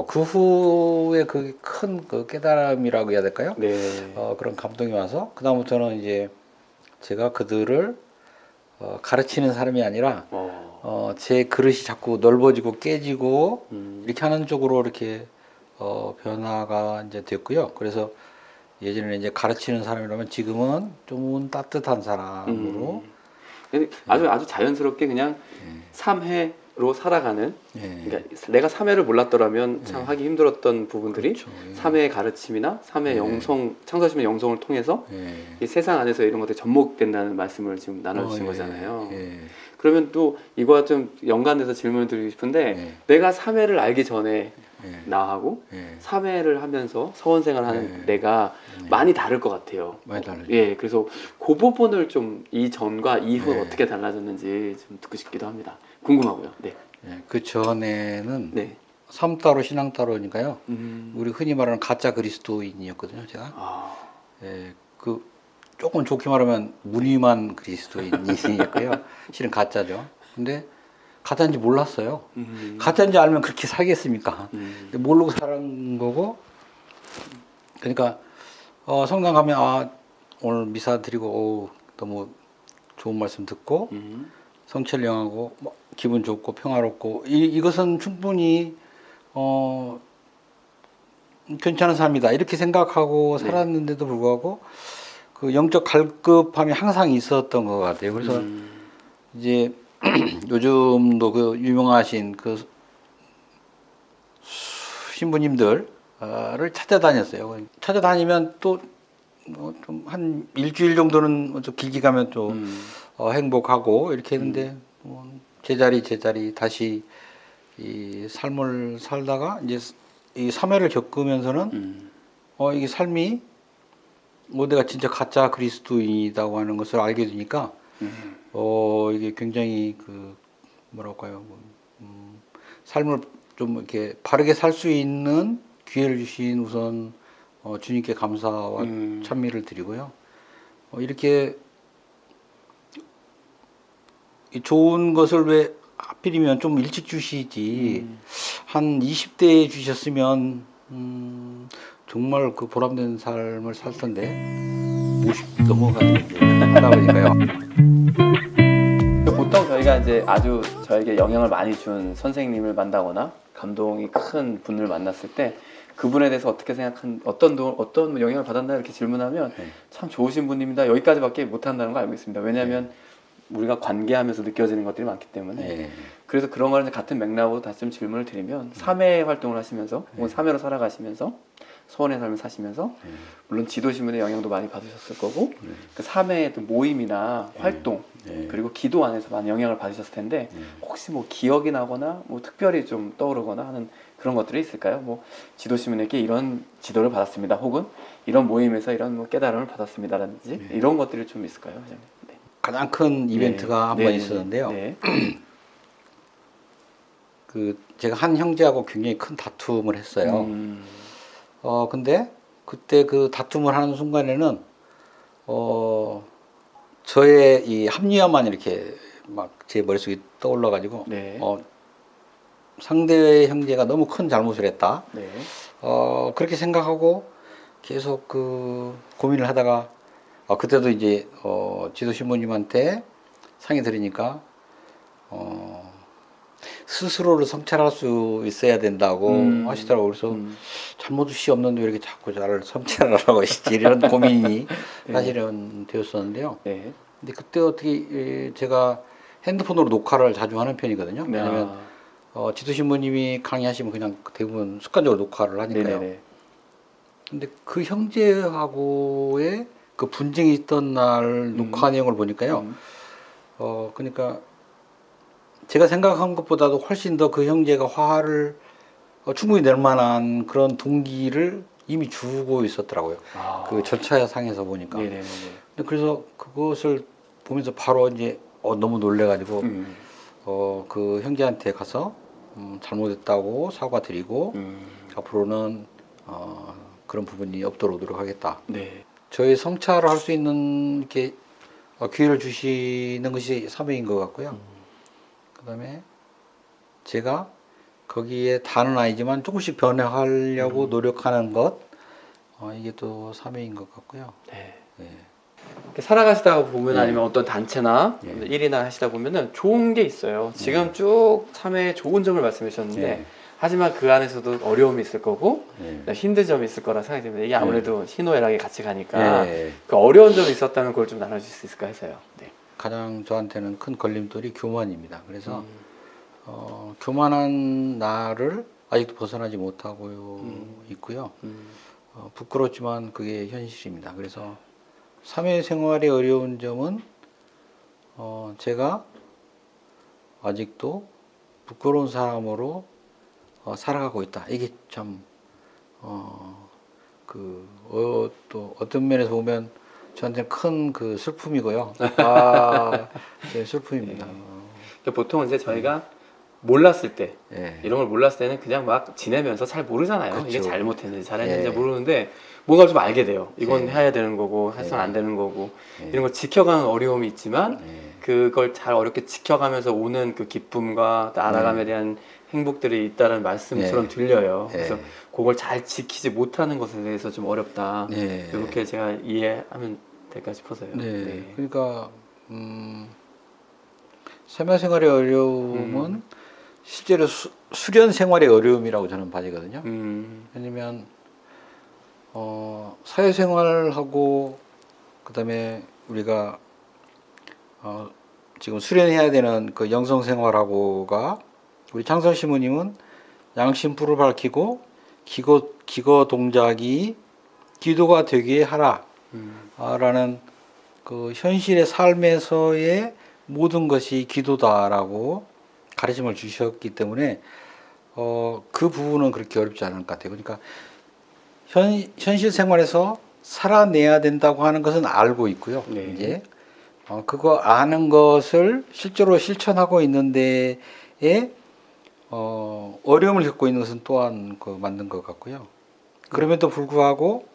그 후에 그 큰 그 깨달음이라고 해야 될까요? 네. 그런 감동이 와서 그 다음부터는 이제 제가 그들을 가르치는 사람이 아니라 제 그릇이 자꾸 넓어지고 깨지고 이렇게 하는 쪽으로 이렇게 변화가 이제 됐고요. 그래서 예전에는 이제 가르치는 사람이라면 지금은 좀 따뜻한 사람으로 아주 자연스럽게 그냥 3회로 살아가는 예. 그러니까 내가 3회를 몰랐더라면 참 하기 힘들었던 부분들이 그렇죠. 예. 3회의 가르침이나 3회 예. 영성 창조하시는 영성을 통해서 예. 이 세상 안에서 이런 것들이 접목된다는 말씀을 지금 나눠주신 예. 거잖아요. 예. 그러면 또 이거와 좀 연관돼서 질문을 드리고 싶은데 예. 내가 3회를 알기 전에 예. 나하고 예. 3회를 하면서 서원생활하는 예. 내가 예. 많이 다를 것 같아요. 많이 다르죠. 예, 그래서 그 부분을 좀 이전과 이후 예. 어떻게 달라졌는지 좀 듣고 싶기도 합니다. 궁금하고요. 네. 예. 그 전에는 네. 삶 따로 신앙 따로니까요. 음. 우리 흔히 말하는 가짜 그리스도인이었거든요. 제가 아. 예. 그 조금 좋게 말하면 무늬만 그리스도인이었고요. 실은 가짜죠. 근데 가짜인지 몰랐어요. 가짜인지 알면 그렇게 살겠습니까? 근데 모르고 살은 거고. 그러니까 성당 가면 오늘 미사 드리고 너무 좋은 말씀 듣고 성철령하고 기분 좋고 평화롭고 이것은 충분히 괜찮은 삶이다 이렇게 생각하고 살았는데도 불구하고 그 영적 갈급함이 항상 있었던 것 같아요. 그래서 이제 요즘도 그 유명하신 그 신부님들을 찾아다녔어요. 찾아다니면 또 좀 한 일주일 정도는 좀 길게 가면 좀 행복하고 이렇게 했는데 제자리 다시 이 삶을 살다가 이제 이 3회를 겪으면서는 이게 삶이 뭐 내가 진짜 가짜 그리스도인이라고 하는 것을 알게 되니까 이게 굉장히 그 뭐랄까요, 삶을 좀 이렇게 바르게 살 수 있는 기회를 주신 우선 주님께 감사와 찬미를 드리고요. 이렇게 이 좋은 것을 왜 하필이면 좀 일찍 주시지 한 20대에 주셨으면 정말 그 보람된 삶을 살 텐데 50 넘어가는 하다 보니까요. 보통 저희가 이제 아주 저에게 영향을 많이 준 선생님을 만나거나 감동이 큰 분을 만났을 때 그분에 대해서 어떻게 어떤 영향을 받았나 이렇게 질문하면 참 좋으신 분입니다. 여기까지밖에 못한다는 거 알고 있습니다. 왜냐하면 우리가 관계하면서 느껴지는 것들이 많기 때문에 그래서 그런 거는 같은 맥락으로 다시 좀 질문을 드리면 사회 활동을 하시면서 혹은 사회로 살아가시면서 소원의 삶을 사시면서 물론 지도신문의 영향도 많이 받으셨을 거고 그 사회의 모임이나 활동 그리고 기도 안에서 많은 영향을 받으셨을 텐데 혹시 뭐 기억이 나거나 뭐 특별히 좀 떠오르거나 하는 그런 것들이 있을까요? 뭐 지도신문에게 이런 지도를 받았습니다. 혹은 이런 모임에서 이런 뭐 깨달음을 받았습니다라든지 이런 것들이 좀 있을까요? 네. 가장 큰 이벤트가 한 번 있었는데요. 네. 그 제가 한 형제하고 굉장히 큰 다툼을 했어요. 근데 그때 그 다툼을 하는 순간에는 저의 이 합리화만 이렇게 막 제 머릿속에 떠올라가지고 상대의 형제가 너무 큰 잘못을 했다. 그렇게 생각하고 계속 그 고민을 하다가 그때도 이제 지도 신부님한테 상의 드리니까 스스로를 성찰할 수 있어야 된다고 하시더라고요. 그래서 잘못이 없는데 왜 이렇게 자꾸 나를 성찰하라고 하시지 이런 고민이 사실은 되었었는데요. 근데 그때 어떻게 제가 핸드폰으로 녹화를 자주 하는 편이거든요. 왜냐면 지도 신부님이 강의하시면 그냥 대부분 습관적으로 녹화를 하니까요. 근데 그 형제하고의 그 분쟁이 있던 날 녹화 내용을 보니까요. 그러니까 제가 생각한 것보다도 훨씬 더 그 형제가 화를 충분히 낼 만한 그런 동기를 이미 주고 있었더라고요. 그 절차상에서 보니까. 근데 그래서 그것을 보면서 바로 이제 너무 놀래가지고 그 형제한테 가서 잘못했다고 사과드리고 앞으로는 그런 부분이 없도록 노력하겠다. 저희 성찰을 할 수 있는 이렇게 기회를 주시는 것이 사명인 것 같고요. 그다음에 제가 거기에 다는 아니지만 조금씩 변화하려고 노력하는 것 이게 또 사명인 것 같고요. 이렇게 살아가시다 보면 아니면 어떤 단체나 일이나 하시다 보면은 좋은 게 있어요. 지금 쭉 참회의 좋은 점을 말씀해 주셨는데 하지만 그 안에서도 어려움이 있을 거고 힘든 점이 있을 거라 생각이 듭니다. 이게 아무래도 희노애락이 같이 가니까 그 어려운 점이 있었다면 그걸 좀 나눠주실 수 있을까 해서요. 가장 저한테는 큰 걸림돌이 교만입니다. 그래서 교만한 나를 아직도 벗어나지 못하고 있고요. 부끄럽지만 그게 현실입니다. 그래서 사회생활의 어려운 점은 제가 아직도 부끄러운 사람으로 살아가고 있다. 이게 참 또 어떤 면에서 보면 저한테는 큰 그 슬픔이고요. 네, 슬픔입니다. 보통 이제 저희가 몰랐을 때 이런 걸 몰랐을 때는 그냥 막 지내면서 잘 모르잖아요. 그쵸. 이게 잘못했는지 잘했는지 모르는데 뭔가 좀 알게 돼요. 이건 해야 되는 거고 해서는 안 되는 거고 이런 걸 지켜가는 어려움이 있지만 그걸 잘 어렵게 지켜가면서 오는 그 기쁨과 알아감에 대한 행복들이 있다는 말씀처럼 들려요. 그래서 그걸 잘 지키지 못하는 것에 대해서 좀 어렵다. 이렇게 제가 이해하면 될까 싶어서요. 그러니까 사회생활의 어려움은 실제로 수련 생활의 어려움이라고 저는 봐지거든요. 왜냐면 사회생활하고 그다음에 우리가 지금 수련해야 되는 그 영성생활하고가 우리 창선 시모님은 양심불을 밝히고 기거 동작이 기도가 되게 하라 라는 그 현실의 삶에서의 모든 것이 기도다라고 가르침을 주셨기 때문에 그 부분은 그렇게 어렵지 않은 것 같아요. 그러니까 현실 생활에서 살아내야 된다고 하는 것은 알고 있고요. 네. 이제 그거 아는 것을 실제로 실천하고 있는데에 어려움을 겪고 있는 것은 또한 맞는 것 같고요. 그럼에도 불구하고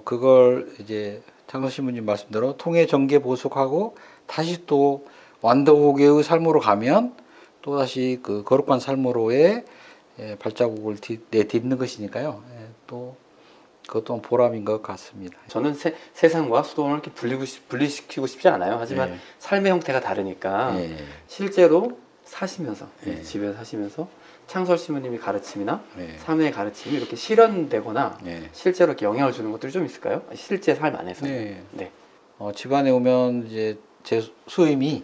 그걸 이제 장선 신부님 말씀대로 통해 정계 보속하고 다시 또 완도계의 삶으로 가면 또 다시 그 거룩한 삶으로의 발자국을 내딛는 것이니까요. 또 그것 또한 보람인 것 같습니다. 저는 세상과 수도원을 이렇게 분리시키고 싶지 않아요. 하지만 네. 삶의 형태가 다르니까 네. 실제로 사시면서 네. 집에 사시면서 창설 신부님이 가르침이나 네. 삶의 가르침이 이렇게 실현되거나 네. 실제로 이렇게 영향을 주는 것들이 좀 있을까요? 실제 삶 안에서. 네. 네. 집안에 오면 이제 제 수임이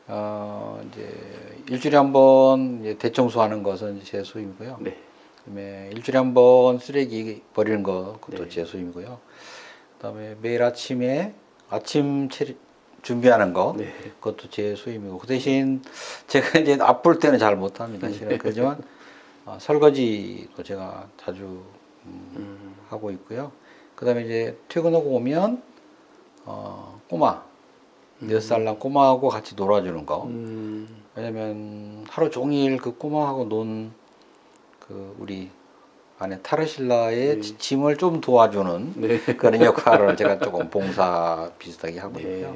이제 일주일에 한 번 대청소하는 것은 제 수임이고요. 네. 그다음에 일주일에 한 번 쓰레기 버리는 거 그것도 네. 제 수임이고요. 그다음에 매일 아침에 아침 준비하는 거 네. 그것도 제 수임이고 그 대신 제가 이제 앞볼 때는 잘 못합니다. 실은 그렇지만 설거지도 제가 자주 하고 있고요. 그다음에 이제 퇴근하고 오면 꼬마 6살 난 꼬마하고 같이 놀아주는 거. 왜냐면 하루 종일 그 꼬마하고 논 그 우리 아내 타르실라의 짐을 좀 도와주는 네. 그런 역할을 제가 조금 봉사 비슷하게 하고 있고요.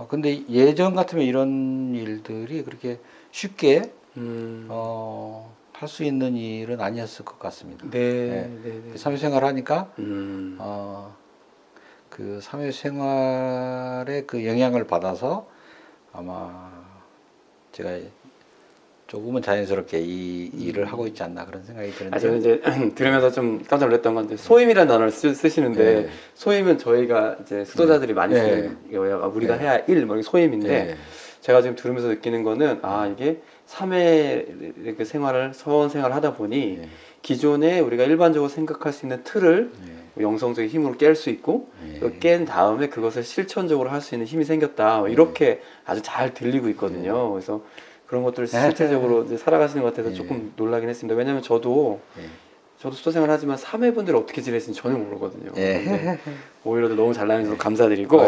근데 예전 같으면 이런 일들이 그렇게 쉽게 할 수 있는 일은 아니었을 것 같습니다. 네. 사회생활 하니까 그 사회생활의 그 영향을 받아서 아마 제가 조금은 자연스럽게 이 일을 하고 있지 않나 그런 생각이 드는데. 저는 이제 들으면서 좀 깜짝 놀랐던 건데 소임이라는 단어를 쓰시는데 네. 소임은 저희가 이제 수도자들이 많이 네. 쓰는 거예요. 우리가 네. 해야 할 일, 뭐 이게 소임인데 네. 제가 지금 들으면서 느끼는 거는 이게 3회 이렇게 서원 생활을 하다 보니 네. 기존에 우리가 일반적으로 생각할 수 있는 틀을 영성적인 힘으로 깰 수 있고 깬 다음에 그것을 실천적으로 할 수 있는 힘이 생겼다. 이렇게 아주 잘 들리고 있거든요. 그래서 그런 것들을 실질적으로 이제 살아가시는 것 같아서 조금 놀라긴 했습니다. 왜냐하면 저도 수도생활 하지만 3회 분들이 어떻게 지내시는지 전혀 모르거든요. 근데 오히려 더 너무 잘 나와주셔서 감사드리고.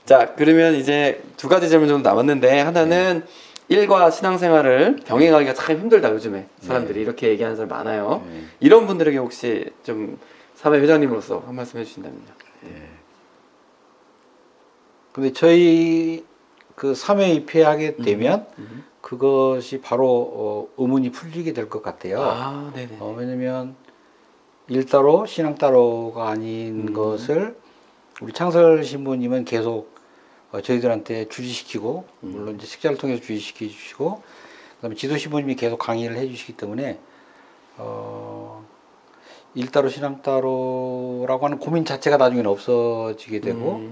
자, 그러면 이제 두 가지 질문 정도 남았는데 하나는 일과 신앙생활을 병행하기가 참 힘들다 요즘에 사람들이 이렇게 얘기하는 사람 많아요. 이런 분들에게 혹시 좀 사회 회장님으로서 한 말씀 해주신다면요. 근데 저희 그 3회 입회하게 되면 그것이 바로 의문이 풀리게 될 것 같아요. 네네. 왜냐면 일 따로 신앙 따로가 아닌 것을 우리 창설 신부님은 계속 저희들한테 주지시키고 물론 이제 식사를 통해서 주지시켜 주시고 그다음에 지도 신부님이 계속 강의를 해주시기 때문에 일 따로 신앙 따로라고 하는 고민 자체가 나중에는 없어지게 되고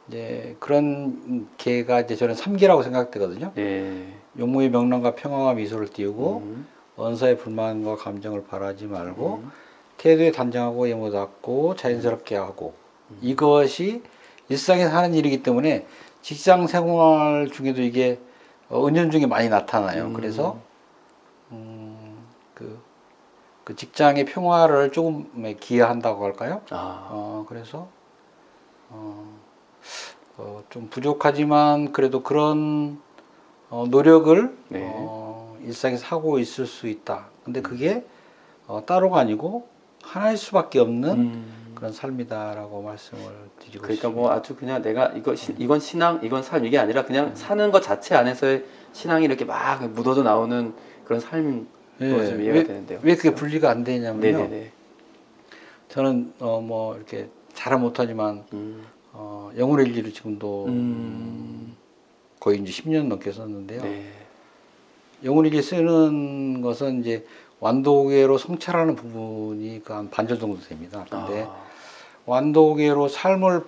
이제 그런 계가 이제 저는 3계라고 생각되거든요. 용모의 명랑과 평화와 미소를 띄우고 언사의 불만과 감정을 바라지 말고 태도에 단정하고 예모답고 자연스럽게 하고 이것이 일상에서 하는 일이기 때문에 직장 생활 중에도 이게 은연중에 많이 나타나요. 그래서 그 직장의 평화를 조금 기여한다고 할까요? 그래서 좀 부족하지만 그래도 그런 노력을 일상에서 하고 있을 수 있다. 근데 그게 따로가 아니고 하나일 수밖에 없는 그런 삶이다라고 말씀을 드리고 그러니까 싶습니다. 뭐 아주 그냥 내가 이건 신앙, 이건 삶 이게 아니라 그냥 사는 것 자체 안에서의 신앙이 이렇게 막 묻어져 나오는 그런 삶인 거 좀 이해가 되는데요. 왜 그게 분리가 안 되냐면요. 네네네. 저는 뭐 이렇게 잘은 못하지만 영혼의 일기를 지금도 거의 이제 10년 넘게 썼는데요. 영혼의 일기 쓰는 것은 이제 완도계로 성찰하는 부분이 한 반절 정도 됩니다. 근데 완도계로 삶을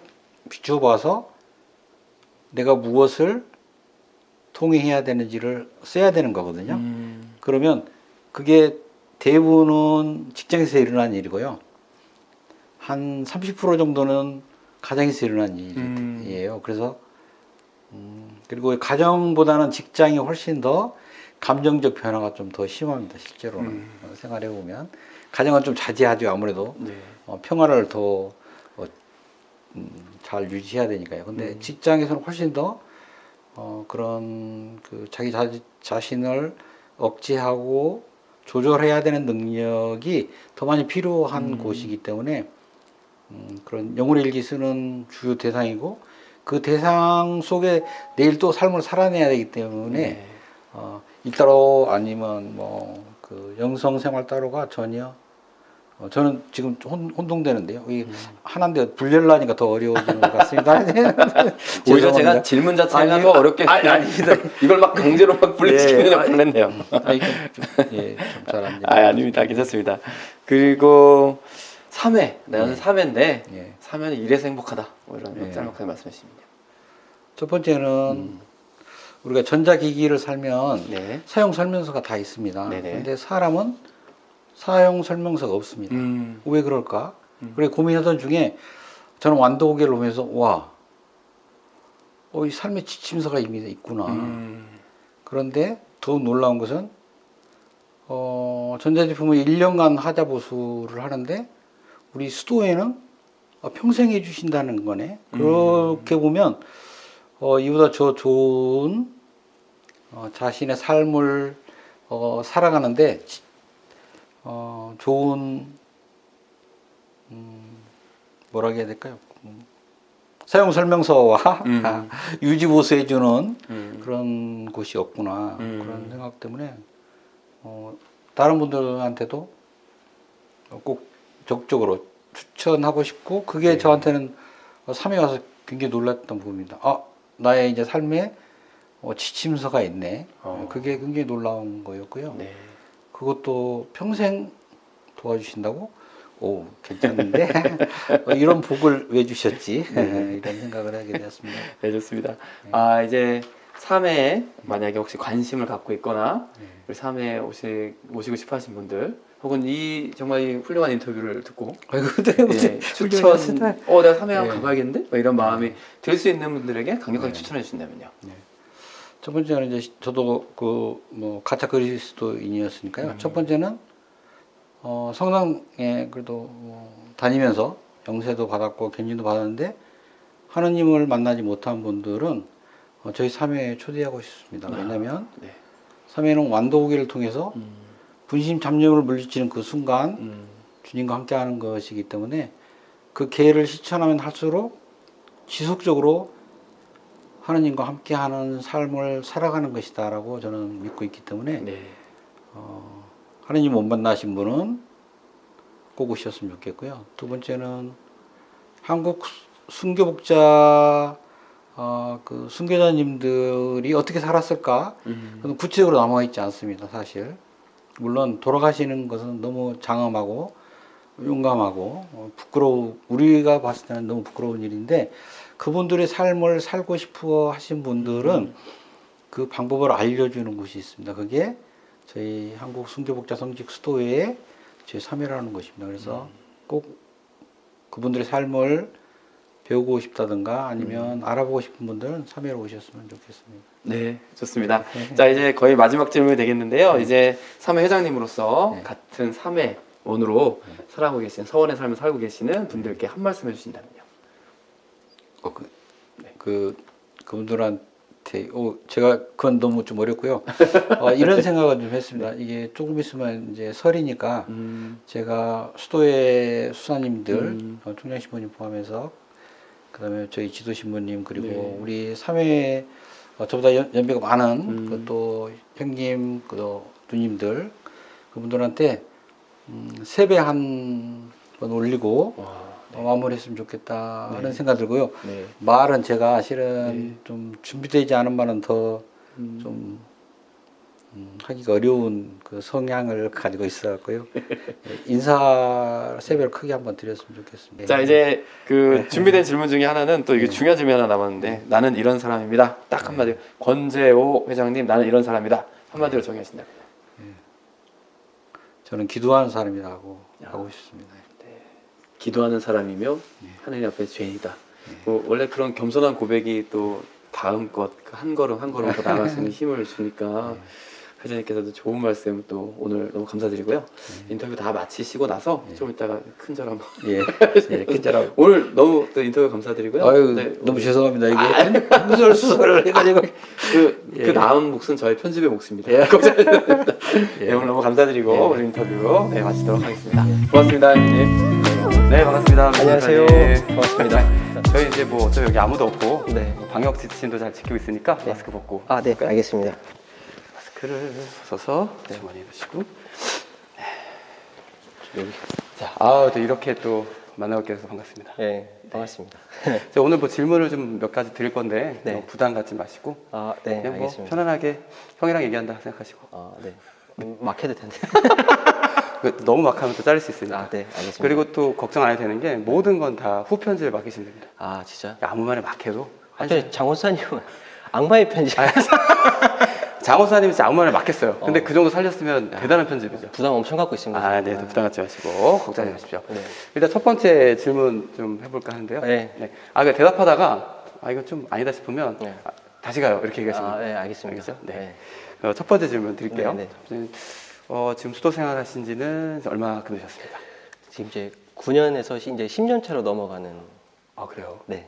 비춰봐서 내가 무엇을 통해해야 되는지를 써야 되는 거거든요. 그러면 그게 대부분은 직장에서 일어난 일이고요. 한 30% 정도는 가정에서 일어난 일이에요. 그래서 그리고 가정보다는 직장이 훨씬 더 감정적 변화가 좀 더 심합니다. 실제로는 생활해 보면 가정은 좀 자제하죠. 아무래도 평화를 더 잘 유지해야 되니까요. 근데 직장에서는 훨씬 더 그런 그 자기 자신을 억제하고 조절해야 되는 능력이 더 많이 필요한 곳이기 때문에 그런 영혼의 일기 쓰는 주요 대상이고 그 대상 속에 내일 또 삶을 살아내야 되기 때문에 일 따로 아니면 뭐 그 영성 생활 따로가 전혀 저는 지금 혼동되는데요. 이 하나인데 분열라니까 더 어려워지는 것 같습니다. 오히려 제가 질문 자체가 더 어렵게 아닙니다. 이걸 막 강제로 막 분리시키는 역할을 했네요. 좀잘 안 아닙니다. 괜찮습니다. 그리고 3회, 나는 3회인데 예. 3회는 이래서 행복하다. 뭐 이런 예. 짤막하게 말씀해 주시면요. 첫 번째는 우리가 전자기기를 살면 네. 사용 설명서가 다 있습니다. 네네. 근데 사람은 사용 설명서가 없습니다. 왜 그럴까? 그래 고민하던 중에 저는 완도고개를 보면서 와, 이 삶의 지침서가 이미 있구나. 그런데 더 놀라운 것은 전자제품을 1년간 하자 보수를 하는데 우리 수도에는 평생 해주신다는 거네. 그렇게 보면 이보다 저 좋은 자신의 삶을 살아가는데 좋은 뭐라 해야 될까요? 사용 설명서와 유지 보수해주는 그런 곳이 없구나 그런 생각 때문에 다른 분들한테도 꼭 적극적으로 추천하고 싶고 그게 네. 저한테는 3회 와서 굉장히 놀랐던 부분입니다. 나의 이제 삶에 지침서가 있네. 그게 굉장히 놀라운 거였고요. 네. 그것도 평생 도와주신다고? 오, 괜찮은데? 이런 복을 왜 주셨지? 이런 생각을 하게 되었습니다. 네, 좋습니다. 아, 이제 3회에 만약에 혹시 관심을 갖고 있거나 우리 3회에 오시고 싶어 하신 분들 혹은 이 정말 이 훌륭한 인터뷰를 듣고 예, 추천, 내가 3회 한번 가봐야겠는데? 뭐 이런 마음이 들 수 있는 분들에게 강력하게 추천해 주신다면요. 첫 번째는 이제 저도 뭐 가짜 그리스도인이었으니까요. 첫 번째는 성당에 그래도 다니면서 영세도 받았고 견진도 받았는데 하느님을 만나지 못한 분들은 저희 3회에 초대하고 싶습니다. 왜냐하면 네. 3회는 완도고기를 통해서 분심 잡념을 물리치는 그 순간 주님과 함께하는 것이기 때문에 그 계를 실천하면 할수록 지속적으로 하느님과 함께하는 삶을 살아가는 것이다라고 저는 믿고 있기 때문에 네. 하느님 못 만나신 분은 꼭 오셨으면 좋겠고요. 두 번째는 한국 순교복자 그 순교자님들이 어떻게 살았을까? 그건 구체적으로 남아 있지 않습니다, 사실. 물론 돌아가시는 것은 너무 장엄하고 용감하고 우리가 봤을 때는 너무 부끄러운 일인데 그분들의 삶을 살고 싶어 하신 분들은 그 방법을 알려주는 곳이 있습니다. 그게 저희 한국 순교복자 성직 수도회의 제 3회라는 것입니다. 그래서 꼭 그분들의 삶을 배우고 싶다든가 아니면 알아보고 싶은 분들은 3회로 오셨으면 좋겠습니다. 네, 좋습니다. 자, 이제 거의 마지막 질문이 되겠는데요. 이제 3회 회장님으로서 같은 3회 원으로 살아가고 계신 서원의 삶을 살고 계시는 분들께 한 말씀 해주신다면요. 그분들한테 제가 그건 너무 좀 어렵고요. 이런 생각을 좀 했습니다. 이게 조금 있으면 이제 설이니까 제가 수도의 수사님들, 총장 신부님 포함해서 그다음에 저희 지도 신부님 그리고 우리 3회 저보다 연배가 많은 또 형님, 누님들 그분들한테 세배 한 번 올리고 마무리했으면 좋겠다 하는 생각 들고요. 말은 제가 실은 좀 준비되지 않은 말은 더 좀 하기가 어려운 그 성향을 가지고 있어갖고요. 인사 세배를 크게 한번 드렸으면 좋겠습니다. 자, 이제 그 준비된 질문 중에 하나는 또 이게 중요한 질문이 하나 남았는데 나는 이런 사람입니다. 딱 한마디로 권재호 회장님 나는 이런 사람이다. 한마디로 정의하신다면. 저는 기도하는 사람이라고 하고 싶습니다. 기도하는 사람이며 하느님 앞에 죄인이다. 뭐 원래 그런 겸손한 고백이 또 다음 것 한 걸음 한 걸음 더 나아갈 수 있는 힘을 주니까 회장님께서도 좋은 말씀 또 오늘 너무 감사드리고요. 인터뷰 다 마치시고 나서 좀 이따가 큰절 한번. 예, 예, 괜찮아. 오늘 너무 또 인터뷰 감사드리고요. 아유, 네, 너무 죄송합니다. 이게 구설수설을 해가지고. 그 다음 몫은 저희 편집의 몫입니다. 예. 걱정하지 마십니다. 네, 오늘 너무 감사드리고 오늘 인터뷰 네, 마치도록 하겠습니다. 고맙습니다, 회장님. 네, 반갑습니다. 안녕하세요. 회장님. 반갑습니다. 저희 이제 뭐 어차피 여기 아무도 없고 네. 방역 지침도 잘 지키고 있으니까 마스크 벗고 아, 네, 알겠습니다. 마스크를 벗어서 주머니에 넣으시고 여기 또 이렇게 또 만나뵙게 돼서 반갑습니다. 네, 반갑습니다. 자, 오늘 뭐 질문을 좀 몇 가지 드릴 건데 네. 너무 부담 갖지 마시고 아, 네, 그냥 뭐 알겠습니다. 편안하게 형이랑 얘기한다 생각하시고 아, 네. 막 해도 텐데. 너무 막 하면 또 자를 수 있으니까. 아, 네, 알겠습니다. 그리고 또 걱정 안 해도 되는 게 모든 건 다 후편지를 맡기시면 됩니다. 아, 진짜? 아무 말에 막 해도 갑자기 장원사님은 악마의 편지. 장호사님이 진짜 아무 말에 막혔어요. 근데 그 정도 살렸으면 대단한 편집이죠. 부담 엄청 갖고 있습니다. 아, 네, 부담 갖지 마시고 걱정하지 마십시오. 네. 일단 첫 번째 질문 좀 해볼까 하는데요. 네. 그 대답하다가 이거 좀 아니다 싶으면 네. 다시 가요. 이렇게 얘기하시면 아, 네, 알겠습니다. 알겠죠? 네. 네. 첫 번째 질문 드릴게요. 네, 지금 수도 생활하신 지는 얼마큼 되셨습니까? 지금 이제 9년에서 이제 10년 차로 넘어가는. 아, 그래요? 네.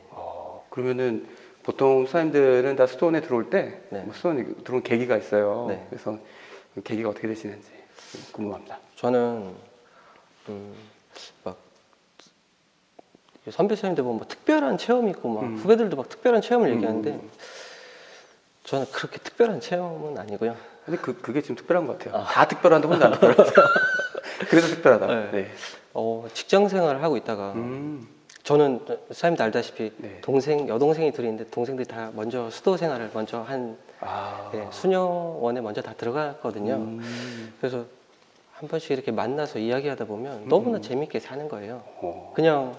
그러면은 보통 수사님들은 다 수도원에 들어올 때 네. 수도원에 들어온 계기가 있어요. 네. 그래서 그 계기가 어떻게 되시는지 궁금합니다. 저는 막 선배 선생님들 보면 뭐 특별한 체험이 있고 막 후배들도 막 특별한 체험을 얘기하는데 저는 그렇게 특별한 체험은 아니고요. 근데 그게 지금 특별한 것 같아요. 다 특별한데 혼자 안 특별하다. 그래서 특별하다. 네. 네. 직장 생활을 하고 있다가 저는 사장님도 알다시피 네. 여동생이 둘이 있는데 동생들이 다 먼저 수도 생활을 먼저 한 수녀원에 먼저 다 들어갔거든요. 그래서 한 번씩 이렇게 만나서 이야기하다 보면 너무나 재밌게 사는 거예요. 그냥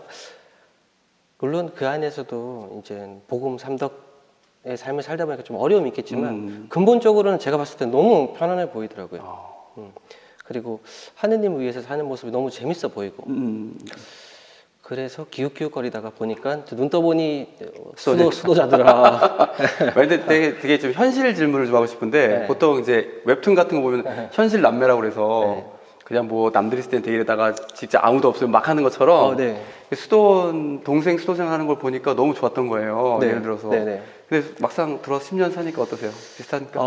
물론 그 안에서도 이제 복음 삼덕의 삶을 살다 보니까 좀 어려움이 있겠지만 근본적으로는 제가 봤을 때 너무 편안해 보이더라고요. 그리고 하느님을 위해서 사는 모습이 너무 재밌어 보이고 그래서 기웃기웃거리다가 보니까 눈 떠보니 수도자더라. 근데 되게 좀 현실 질문을 좀 하고 싶은데 네. 보통 이제 웹툰 같은 거 보면 현실 남매라고 그래서 네. 그냥 뭐 남들이 있을 땐 되게 이러다가 진짜 아무도 없으면 막 하는 것처럼 네. 동생 수도생 하는 걸 보니까 너무 좋았던 거예요. 네. 예를 들어서. 네. 근데 막상 들어서 10년 사니까 어떠세요? 비슷합니까?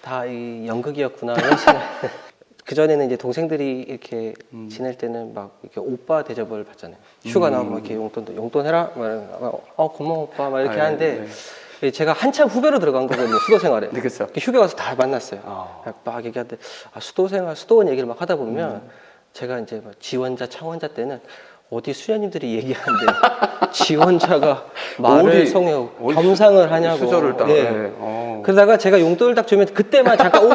다 이 연극이었구나. 이런 생각. 그 전에는 이제 동생들이 이렇게 지낼 때는 막 이렇게 오빠 대접을 받잖아요. 휴가 나오면 이렇게 용돈 해라. 고마워 오빠 막 이렇게 하는데 제가 한참 후배로 들어간 거거든요. 수도 생활에. 네, 그렇죠. 휴가 가서 다 만났어요. 막 얘기하는데 수도 생활, 수도원 얘기를 막 하다 보면 제가 이제 막 지원자, 창원자 때는 어디 수녀님들이 얘기하는데 지원자가 말을 성하고 겸상을 하냐고. 수저를 딱. 네. 그러다가 제가 용돈을 딱 주면 그때만 잠깐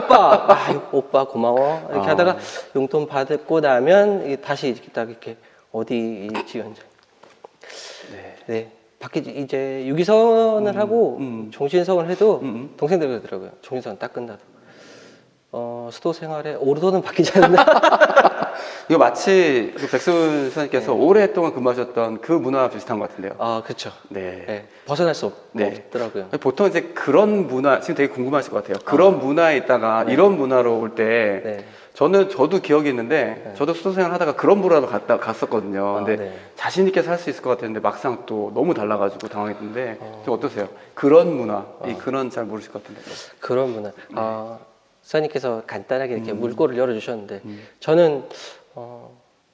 오빠 고마워 이렇게 하다가 용돈 받고 나면 다시 이렇게 딱 이렇게 어디 지원자. 네. 밖에 이제 유기선을 하고 종신성을 해도 동생들 그러더라고요. 종신성 딱 끝나도 수도 생활에 오르도는 바뀌지 않나. 이거 마치 그 백승훈 수사님께서 오랫동안 근무하셨던 그 문화와 비슷한 것 같은데요. 그렇죠. 네. 네. 벗어날 수 없더라고요. 보통 이제 그런 문화 지금 되게 궁금하실 것 같아요. 그런 문화에 있다가 이런 문화로 올 때 저도 기억이 있는데 저도 수도생활 하다가 그런 문화로 갔었거든요. 근데 자신 있게 살 수 있을 것 같았는데 막상 또 너무 달라가지고 당황했는데 좀 어떠세요? 그런 문화, 그런 잘 모르실 것 같은데. 그런 문화. 수사님께서 간단하게 이렇게 물꼬를 열어주셨는데 저는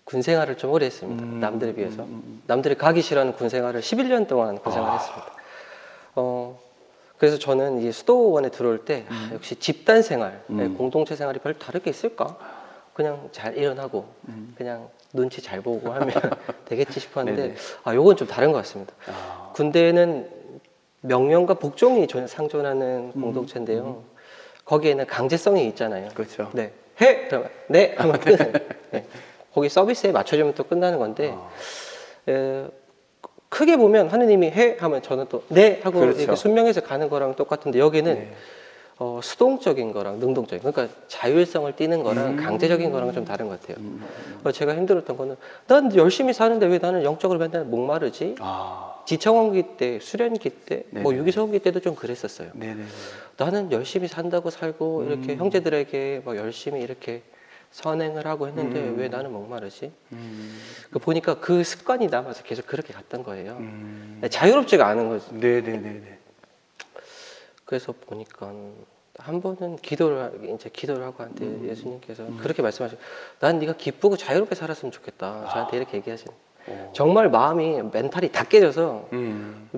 군 생활을 좀 오래 했습니다. 남들에 비해서. 남들이 가기 싫어하는 군 생활을 11년 동안 군 생활했습니다. 그래서 저는 이 수도원에 들어올 때 역시 집단 생활, 공동체 생활이 별 다르게 있을까? 그냥 잘 일어나고 그냥 눈치 잘 보고 하면 되겠지 싶었는데 요건 좀 다른 것 같습니다. 군대는 명령과 복종이 상존하는 공동체인데요. 거기에는 강제성이 있잖아요. 그렇죠. 네. 해! 그러면 네! 하면 끝나요. 네. 거기 서비스에 맞춰주면 또 끝나는 건데 크게 보면 하느님이 해! 하면 저는 또 네! 하고 그렇죠. 이렇게 순명해서 가는 거랑 똑같은데 여기는 수동적인 거랑 능동적인, 그러니까 자율성을 띠는 거랑 강제적인 거랑 좀 다른 것 같아요. 제가 힘들었던 거는 난 열심히 사는데 왜 나는 영적으로 맨날 목마르지? 지청원기 때, 수련기 때, 뭐 유기소원기 때도 좀 그랬었어요. 네네. 나는 열심히 산다고 살고 이렇게 형제들에게 막 열심히 이렇게 선행을 하고 했는데 왜 나는 목마르지? 그 보니까 그 습관이 남아서 계속 그렇게 갔던 거예요. 자유롭지가 않은 거지. 네네네네. 그래서 보니까 한 번은 기도를 하고 한테 예수님께서 그렇게 말씀하시고, 난 네가 기쁘고 자유롭게 살았으면 좋겠다. 저한테 이렇게 얘기하시는. 정말 마음이 멘탈이 다 깨져서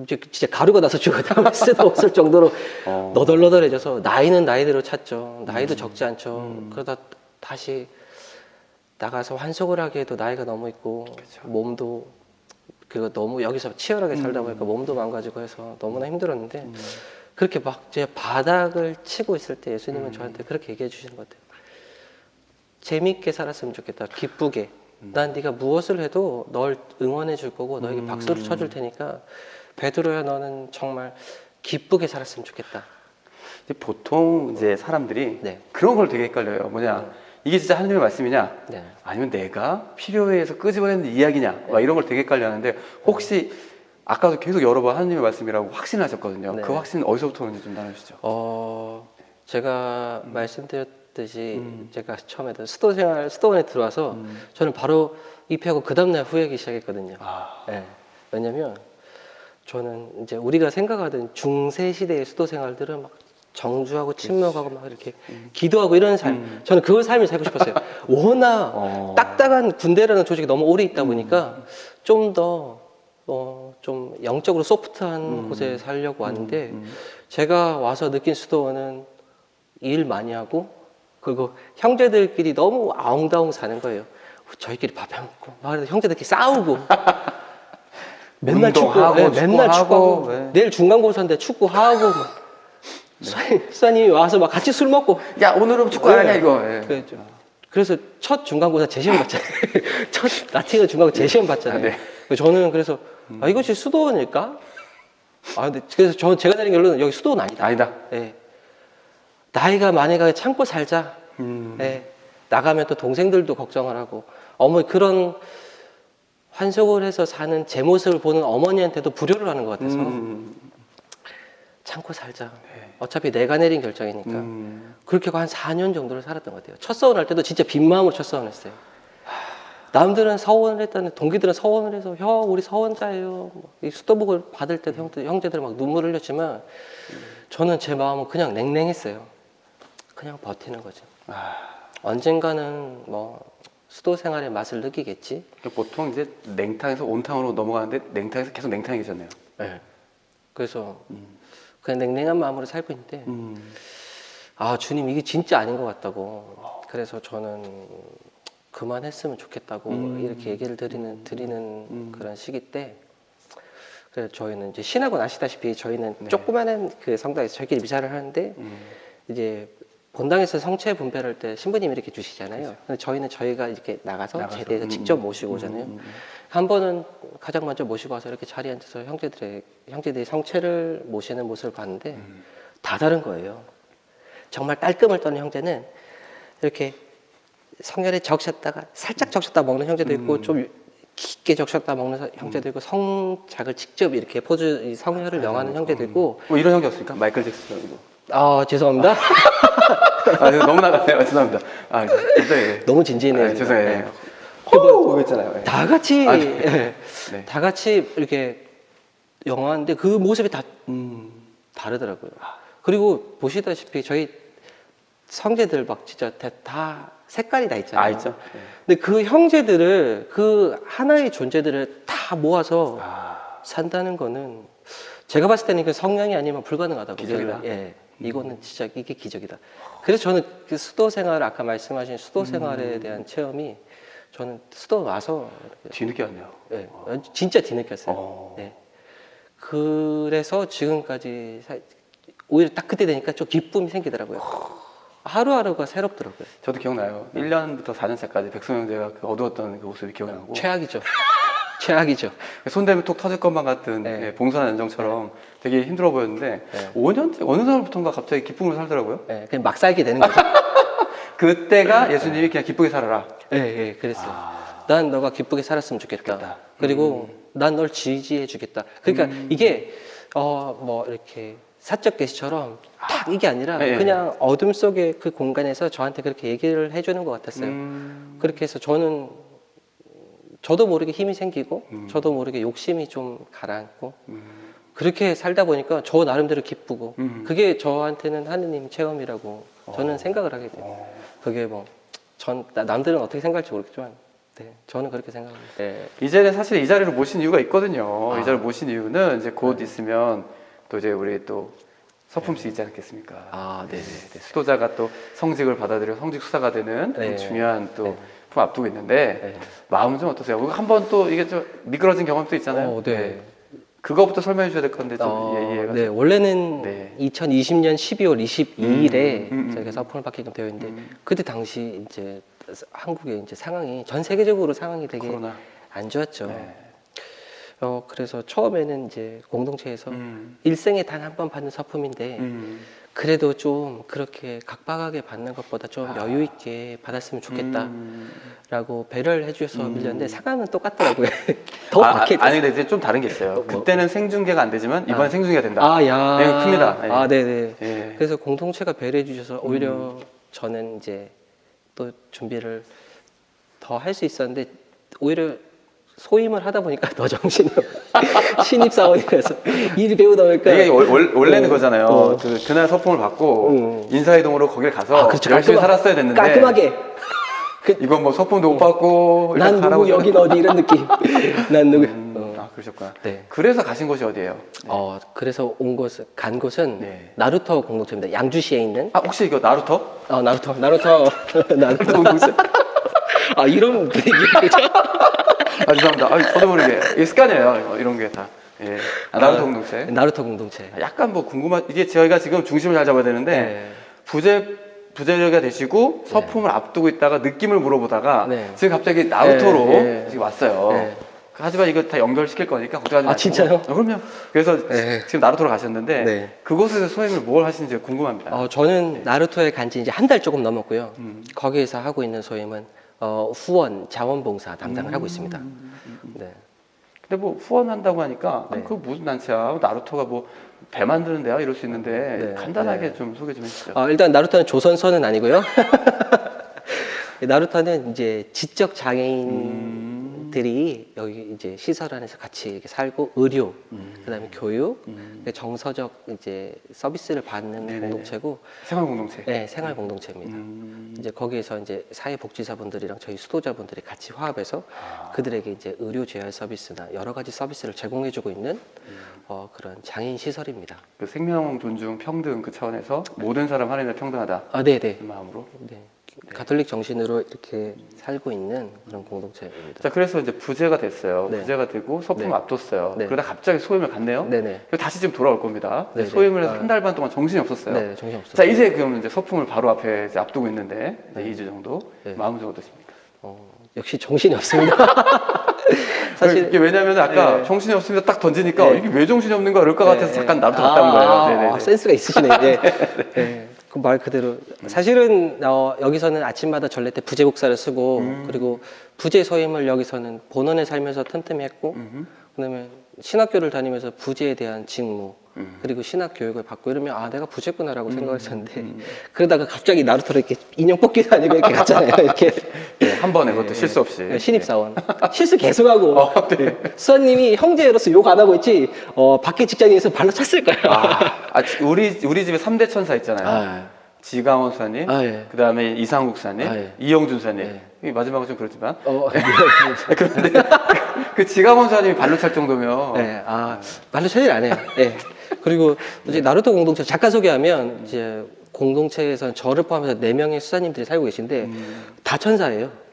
진짜 가루가 나서 죽었다 쓰도 없을 정도로 너덜너덜해져서 나이는 나이대로 찼죠. 나이도 적지 않죠. 그러다 다시 나가서 환속을 하기에도 나이가 너무 있고 몸도 그리고 너무 여기서 치열하게 살다 보니까 몸도 망가지고 해서 너무나 힘들었는데 그렇게 막 제 바닥을 치고 있을 때 예수님은 저한테 그렇게 얘기해 주시는 것 같아요. 재밌게 살았으면 좋겠다. 기쁘게. 난 네가 무엇을 해도 널 응원해 줄 거고 너에게 박수를 쳐줄 테니까 베드로야 너는 정말 기쁘게 살았으면 좋겠다. 근데 보통 이제 사람들이 네. 그런 걸 되게 헷갈려요. 뭐냐, 이게 진짜 하나님의 말씀이냐, 네. 아니면 내가 필요에 의해서 끄집어내는 이야기냐, 막 이런 걸 되게 헷갈려하는데 혹시 아까도 계속 여러 번 하나님의 말씀이라고 확신하셨거든요. 네. 그 확신은 어디서부터 오는지 좀 나눠주시죠. 제가 말씀드렸듯이 제가 처음에 수도원에 들어와서 저는 바로 입회하고 그 다음날 후회하기 시작했거든요. 네. 왜냐면 저는 이제 우리가 생각하던 중세 시대의 수도 생활들은 막 정주하고 침묵하고 막 이렇게 기도하고 이런 삶, 저는 그 삶을 살고 싶었어요. 워낙 딱딱한 군대라는 조직이 너무 오래 있다 보니까 좀 더 좀 영적으로 소프트한 곳에 살려고 왔는데 제가 와서 느낀 수도원은 일 많이 하고 그리고 형제들끼리 너무 아웅다웅 사는 거예요. 저희끼리 밥 해먹고 막 형제들끼리 싸우고 맨날 운동하고, 맨날 축구하고 네. 내일 중간고사인데 축구하고 막 수사님이 와서 막 같이 술 먹고 야, 오늘은 축구 안 하냐 이거. 예. 그래서 첫 중간고사 재시험 봤잖아요. 첫 라틴어 중간고사 재시험 봤잖아요. 저는 그래서 이것이 수도원일까? 근데 그래서 제가 내린 결론은 여기 수도원 아니다. 아니다. 예. 나이가 많이 가게 참고 살자. 예. 나가면 또 동생들도 걱정을 하고 어머니 그런 환속을 해서 사는 제 모습을 보는 어머니한테도 불효를 하는 것 같아서 참고 살자. 어차피 내가 내린 결정이니까. 그렇게 한 4년 정도를 살았던 것 같아요. 첫 서원할 때도 진짜 빈 마음으로 첫 서원했어요. 남들은 서원을 했다는 동기들은 서원을 해서 형 우리 서원자예요. 이 수도복을 받을 때 형제들 막 눈물 흘렸지만 저는 제 마음은 그냥 냉랭했어요. 그냥 버티는 거죠. 언젠가는 뭐 수도 생활의 맛을 느끼겠지. 보통 이제 냉탕에서 온탕으로 넘어가는데 냉탕에서 계속 냉탕이 계셨네요. 네. 그래서 그냥 냉랭한 마음으로 살고 있는데 주님 이게 진짜 아닌 것 같다고. 그래서 저는 그만했으면 좋겠다고 이렇게 얘기를 드리는 그런 시기 때 그래서 저희는 이제 신학원 아시다시피 저희는 조그마한 그 성당에서 저희끼리 미사를 하는데 이제 본당에서 성체 분배할 때 신부님이 이렇게 주시잖아요. 근데 저희는 저희가 이렇게 나가서 제대해서 직접 모시고 오잖아요. 한 번은 가장 먼저 모시고 와서 이렇게 자리에 앉아서 형제들이 성체를 모시는 모습을 봤는데 다 다른 거예요. 정말 깔끔을 떠는 형제는 이렇게 성혈에 적셨다가 살짝 적셨다 먹는 형제도 있고 좀 깊게 적셨다 먹는 형제도 있고 성작을 직접 이렇게 성혈을 명하는 형제도 있고 뭐 이런 형제 없습니까? 마이클 잭슨 정도. 죄송합니다. 너무 나갔네요. 죄송합니다. 죄송해요. 너무 진지해요. 죄송해요. 호우 있잖아요. 다 같이 네. 다 같이 이렇게 영화인데 그 모습이 다 다르더라고요. 그리고 보시다시피 저희 성제들 막 진짜 다 색깔이 다 있잖아요. 있죠. 근데 그 형제들을 그 하나의 존재들을 다 모아서 산다는 거는 제가 봤을 때는 그 성령이 아니면 불가능하다고. 기적이다. 이거는 진짜 이게 기적이다. 그래서 저는 그 수도 생활 아까 말씀하신 수도 생활에 대한 체험이 저는 수도 와서 뒤늦게 왔네요. 진짜 뒤늦었어요. 네. 그래서 지금까지 오히려 딱 그때 되니까 좀 기쁨이 생기더라고요. 하루하루가 새롭더라고요. 저도 기억나요. 1년부터 4년차까지 백성 형제가 그 어두웠던 그 모습이 기억나고. 최악이죠. 최악이죠. 손대면 톡 터질 것만 같은 네. 예, 봉선한 연정처럼 되게 힘들어 보였는데 네. 5년 어느 날부터인가 갑자기 기쁨을 살더라고요. 예, 그냥 막 살게 되는 거죠. 그때가 예수님이 그냥 기쁘게 살아라. 예, 예, 그랬어요. 난 너가 기쁘게 살았으면 좋겠다. 그리고 난 널 지지해 주겠다. 그러니까 이게 뭐 이렇게 사적 계시처럼 딱 이게 아니라 네. 그냥 어둠 속의 그 공간에서 저한테 그렇게 얘기를 해주는 것 같았어요. 그렇게 해서 저도 모르게 힘이 생기고 저도 모르게 욕심이 좀 가라앉고 그렇게 살다 보니까 저 나름대로 기쁘고 그게 저한테는 하느님 체험이라고 저는 생각을 하게 돼요. 그게 뭐 남들은 어떻게 생각할지 모르겠지만 네, 저는 그렇게 생각합니다. 네. 이제는 사실 이 자리를 모신 이유가 있거든요. 이 자리를 모신 이유는 이제 곧 있으면 또 이제 우리 또 서품식 있지 않겠습니까? 아, 네. 수도자가 또 성직을 받아들여 성직 수사가 되는 네. 중요한 또 네. 품 앞두고 있는데 네. 마음은 좀 어떠세요? 한번 또 이게 좀 미끄러진 경험도 있잖아요. 네. 그거부터 설명해 주셔야 될 건데 좀 이해가 네, 원래는 네. 2020년 12월 22일에 음. 저희가 서품을 받게끔 되어 있는데 그때 당시 이제 한국의 이제 상황이 전 세계적으로 상황이 되게 코로나. 안 좋았죠. 네. 그래서 처음에는 이제 공동체에서 일생에 단 한 번 받는 서품인데 그래도 좀 그렇게 각박하게 받는 것보다 좀 여유 있게 받았으면 좋겠다라고 배려를 해주셔서 밀렸는데 상황은 똑같더라고요. 더 받게 아니 근데 이제 좀 다른 게 있어요. 그때는 생중계가 안 되지만 이번에 생중계가 된다. 야. 네, 큽니다. 네. 아, 네네. 예. 그래서 공동체가 배려해 주셔서 오히려 저는 이제 또 준비를 더 할 수 있었는데 오히려 소임을 하다 보니까 더 정신이 신입사원이라서 일을 배우다 보니까 이게 원래는 그거잖아요. 그날 서품을 받고 인사이동으로 거길 가서 그렇죠. 열심히 살았어야 됐는데 깔끔하게 이건 뭐 서품도 못 받고 난 일단 누구 여긴 어디 이런 느낌. 난 누구. 그러셨구나. 네. 그래서 가신 곳이 어디예요? 그래서 간 곳은 네. 나루터 공동체입니다. 양주시에 있는. 혹시 이거 나루터? 나루터 공동체? 이런 분위기. 죄송합니다. 저도 모르게 이게 습관이에요. 이런 게 다. 예. 나루터 공동체. 나루터 공동체. 약간 뭐 이게 저희가 지금 중심을 잘 잡아야 되는데 네. 부재료가 되시고 서품을 앞두고 있다가 느낌을 물어보다가 네. 지금 갑자기 나루토로 네. 지금 왔어요. 네. 하지만 이거 다 연결시킬 거니까 걱정하지 마시고. 진짜요? 그럼요. 그래서 네. 지금 나루토로 가셨는데 네. 그곳에서 소행을 뭘 하시는지 궁금합니다. 저는 나루토에 간 지 이제 한 달 조금 넘었고요. 거기에서 하고 있는 소임은 후원 자원봉사 담당을 하고 있습니다. 네. 근데 뭐 후원한다고 하니까 네. 그거 무슨 단체야? 나루토가 뭐 배 만드는 데야? 이럴 수 있는데 네. 간단하게 네. 좀 소개 좀 해주시죠. 일단 나루토는 조선소는 아니고요. 나루토는 이제 지적 장애인들이 여기 이제 시설 안에서 같이 이렇게 살고 의료, 그다음에 교육, 정서적 이제 서비스를 받는 네네네. 공동체고, 생활 공동체. 네, 생활 공동체입니다. 이제 거기에서 이제 사회복지사분들이랑 저희 수도자분들이 같이 화합해서 그들에게 이제 의료 재활 서비스나 여러 가지 서비스를 제공해주고 있는 그런 장애인 시설입니다. 그 생명 존중 평등 그 차원에서 모든 사람 하나님과 평등하다. 네네. 그 마음으로. 네. 가톨릭 정신으로 이렇게 살고 있는 그런 공동체입니다. 자, 그래서 이제 부재가 됐어요. 네. 부재가 되고 서품을 네. 앞뒀어요. 네. 그러다 갑자기 소임을 갔네요. 네네. 그리고 다시 지금 돌아올 겁니다. 네네. 소임을 해서 한 달 반 동안 정신이 없었어요. 네, 정신 없었어요. 자, 이제 그럼 이제 서품을 바로 앞에 이제 앞두고 있는데 네. 2주 정도 네. 마음은 좀 어떠십니까? 역시 정신이 없습니다. 사실 이게 왜냐하면 아까 네. 정신이 없습니다 딱 던지니까 네. 이게 왜 정신이 없는가 그럴 것 같아서 네. 잠깐 나루토 갔다 온 거예요. 네네네. 센스가 있으시네. 네. 네. 그 말 그대로. 사실은 여기서는 아침마다 전례 때 부재 복사를 쓰고 그리고 부재 소임을 여기서는 본원에 살면서 틈틈이 했고 그다음에 신학교를 다니면서 부재에 대한 직무 그리고 신학 교육을 받고 이러면 내가 부재구나라고 생각했었는데 그러다가 갑자기 나루토로 이렇게 인형 뽑기도 아니고 이렇게 갔잖아요. 이렇게 네, 한 번에 그것도 실수 없이. 네, 신입사원 실수 계속하고 네. 수사님이 형제로서 욕 안 하고 있지 밖에 직장에서 발로 찼을 거예요. 우리 집에 3대 천사 있잖아요. 지강원 수사님, 예. 그 다음에 이상국 수사님, 예. 이영준 수사님. 예. 이 마지막은 좀 그렇지만. 네. 그런데 그 지강원 수사님이 발로 찰 정도면. 네, 말로 처리를 안 해요. 네. 그리고 이제 나루토 공동체 잠깐 소개하면 이제 공동체에서는 저를 포함해서 4명의 수사님들이 살고 계신데 다 천사예요.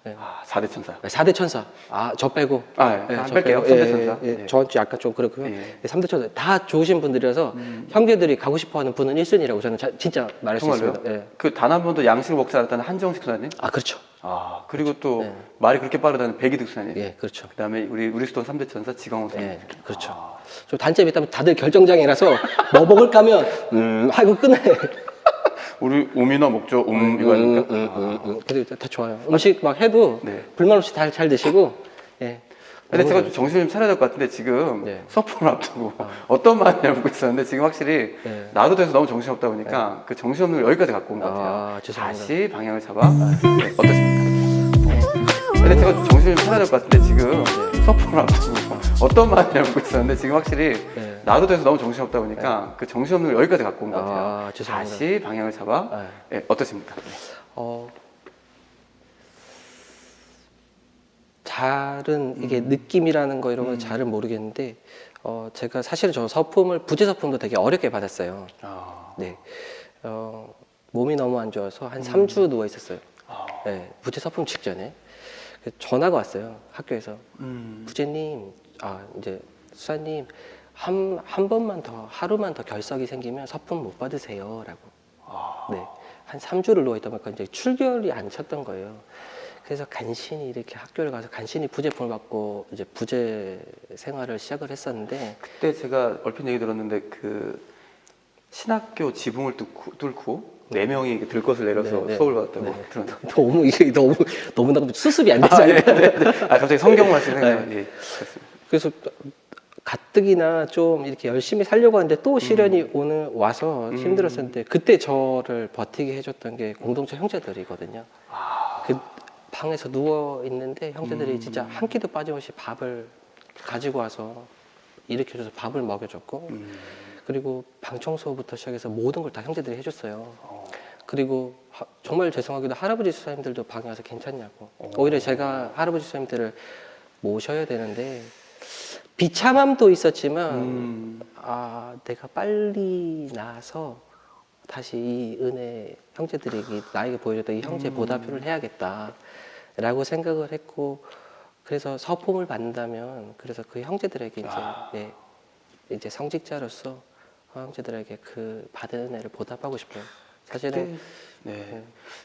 네. 4대 천사. 4대 천사. 저 빼고. 저 뺄게요. 3대 천사. 예. 저한테 약간 좀 그렇고요. 예. 네, 3대 천사. 다 좋으신 분들이라서 형제들이 가고 싶어 하는 분은 1순위라고 저는 진짜 말할 수 정말요? 있습니다. 예. 그 단 한 번도 양식을 먹지 않았다는 한정식 수사님? 그렇죠. 아 그리고 또 네. 말이 그렇게 빠르다는 백이득 수사님. 예, 그렇죠. 그다음에 우리 스톤 3대 천사 지광호 수사님. 예, 그렇죠. 좀 단점이 있다면 다들 결정장애라서 뭐 먹을까면 하고 끝내. 우리 음이나 먹죠. 이거 아닙니까? 그래도 다 좋아요. 음식 막 해도 네. 불만 없이 잘 드시고. 예. 근데 너무 제가 좋아요. 좀 정신을 좀 차려야 될 것 같은데 지금 네. 서프를 앞두고 어떤 마음이 알고 있었는데 지금 확실히 네. 나도 돼서 너무 정신없다 보니까 그 정신없는 걸 여기까지 갖고 온 것 같아요. 아, 죄송합니다. 다시 방향을 잡아. 네, 어떠십니까? 근데 제가 정신을 좀 차려야 될 것 같은데 지금 서프를 앞두고 어떤 마음이 알고 있었는데 지금 확실히 네. 나도 돼서 너무 정신없다 보니까 그 정신없는 걸 여기까지 갖고 온 것 같아요. 아, 죄송합니다. 다시 방향을 잡아. 네, 어떠십니까? 잘은 이게 느낌이라는 거 이런 건 잘은 모르겠는데 제가 사실은 저 서품을 부재 서품도 되게 어렵게 받았어요. 네. 몸이 너무 안 좋아서 한 3주 누워 있었어요. 네, 부재 서품 직전에 전화가 왔어요. 학교에서. 부재님, 이제 수사님 한 번만 더 하루만 더 결석이 생기면 서품 못 받으세요라고. 네. 한 3주를 누워 있다 보니까 이제 출결이 안 쳤던 거예요. 그래서 간신히 이렇게 학교를 가서 간신히 부재품을 받고 이제 부재 생활을 시작을 했었는데 그때 제가 얼핏 얘기 들었는데 그 신학교 지붕을 뚫고 4명이 들것을 내려서 네, 네. 수업을 받았다고 네. 들었는데 너무 이게 너무 수습이 안 되잖아요. 갑자기 성경 말씀 생각나요. 예, 그렇습니다. 그래서 가뜩이나 좀 이렇게 열심히 살려고 하는데 또 시련이 와서 힘들었었는데 그때 저를 버티게 해줬던 게 공동체 형제들이거든요. 그 방에서 누워 있는데 형제들이 진짜 한 끼도 빠짐없이 밥을 가지고 와서 일으켜줘서 밥을 먹여줬고 그리고 방 청소부터 시작해서 모든 걸 다 형제들이 해줬어요. 그리고 정말 죄송하게도 할아버지 수사님들도 방에 와서 괜찮냐고. 오히려 제가 할아버지 수사님들을 모셔야 되는데 비참함도 있었지만 내가 빨리 나서 다시 이 은혜 형제들이 나에게 보여줬던 이 형제 보답을 해야겠다라고 생각을 했고 그래서 서품을 받는다면 그래서 그 형제들에게 이제 성직자로서 형제들에게 그 받은 은혜를 보답하고 싶어요. 사실은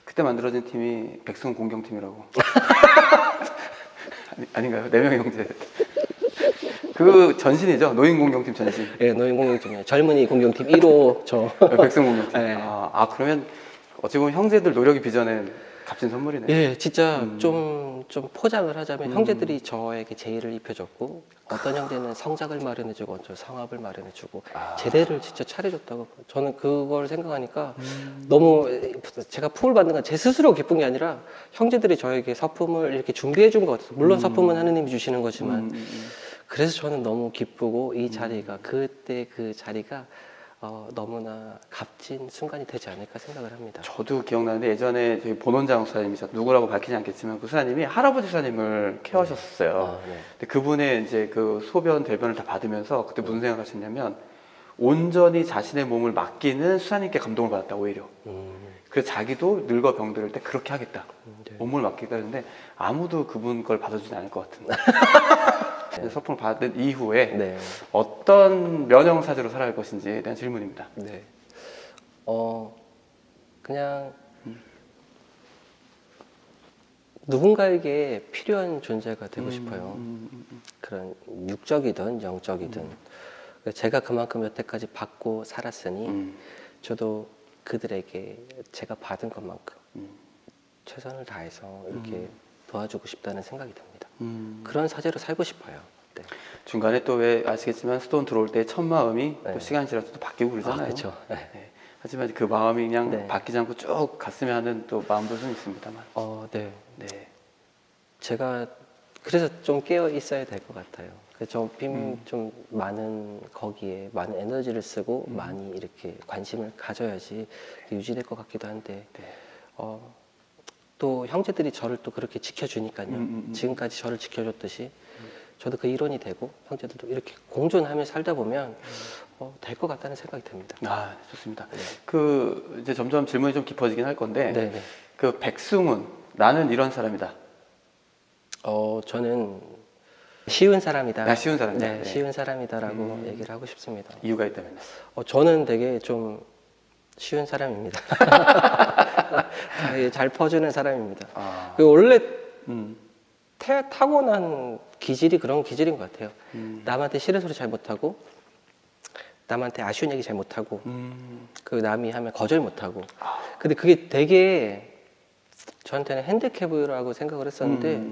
그때 만들어진 팀이 백승훈 공경팀이라고. 아닌가요? 4명의 형제. 그 전신이죠? 노인 공경팀 전신. 네, 노인 공경팀이에요. 젊은이 공경팀 1호 저. 백승훈 공경팀. 네. 그러면 어찌 보면 형제들 노력이 빚어낸 값진 선물이네요. 예, 진짜 좀 포장을 하자면 형제들이 저에게 제의를 입혀줬고 어떤 형제는 성작을 마련해주고 어떤 성합을 마련해주고 제대를 진짜 차려줬다고 저는 그걸 생각하니까 너무 제가 품을 받는 건 제 스스로 기쁜 게 아니라 형제들이 저에게 서품을 이렇게 준비해준 것 같아서 물론 서품은 하느님이 주시는 거지만 그래서 저는 너무 기쁘고 이 자리가 그때 그 자리가 너무나 값진 순간이 되지 않을까 생각을 합니다. 저도 기억나는데 예전에 저희 본원장 수사님이셨 누구라고 밝히지 않겠지만 그 수사님이 할아버지 수사님을 케어하셨어요. 근데 그분의 이제 그 소변 대변을 다 받으면서 그때 무슨 생각하셨냐면 온전히 자신의 몸을 맡기는 수사님께 감동을 받았다 오히려. 그래서 자기도 늙어 병들을 때 그렇게 하겠다. 몸을 맡기겠다 했는데 아무도 그분 걸 받아주지 않을 것 같은데. 서풍을 받은 이후에 어떤 면형사제로 살아갈 것인지에 대한 질문입니다. 네. 그냥 누군가에게 필요한 존재가 되고 싶어요. 그런 육적이든 영적이든. 제가 그만큼 여태까지 받고 살았으니 저도 그들에게 제가 받은 것만큼 최선을 다해서 이렇게 도와주고 싶다는 생각이 듭니다. 그런 사제로 살고 싶어요. 네. 중간에 또 왜 아시겠지만 스톤 들어올 때 첫 마음이 또 시간이 지나서 또 바뀌고 그러잖아요. 그렇죠. 하지만 그 마음이 그냥 바뀌지 않고 쭉 갔으면 하는 또 마음도 좀 있습니다만. 네. 제가 그래서 좀 깨어 있어야 될 것 같아요. 좀 많은 거기에 많은 에너지를 쓰고 많이 이렇게 관심을 가져야지 유지될 것 같기도 한데 또 형제들이 저를 또 그렇게 지켜주니까요. 지금까지 저를 지켜줬듯이 저도 그 일원이 되고 형제들도 이렇게 공존하며 살다 보면 될 것 같다는 생각이 듭니다. 좋습니다. 그 이제 점점 질문이 좀 깊어지긴 할 건데 그 백승훈 나는 이런 사람이다. 저는 쉬운 사람이다. 쉬운 사람이다. 네, 쉬운 사람이다라고 얘기를 하고 싶습니다. 이유가 있다면? 저는 되게 좀 쉬운 사람입니다. 잘 퍼주는 사람입니다. 아. 그리고 원래 음. 타고난 기질이 그런 기질인 것 같아요. 남한테 싫은 소리 잘 못하고, 남한테 아쉬운 얘기 잘 못하고, 그 남이 하면 거절 못하고. 근데 그게 되게 저한테는 핸디캡이라고 생각을 했었는데,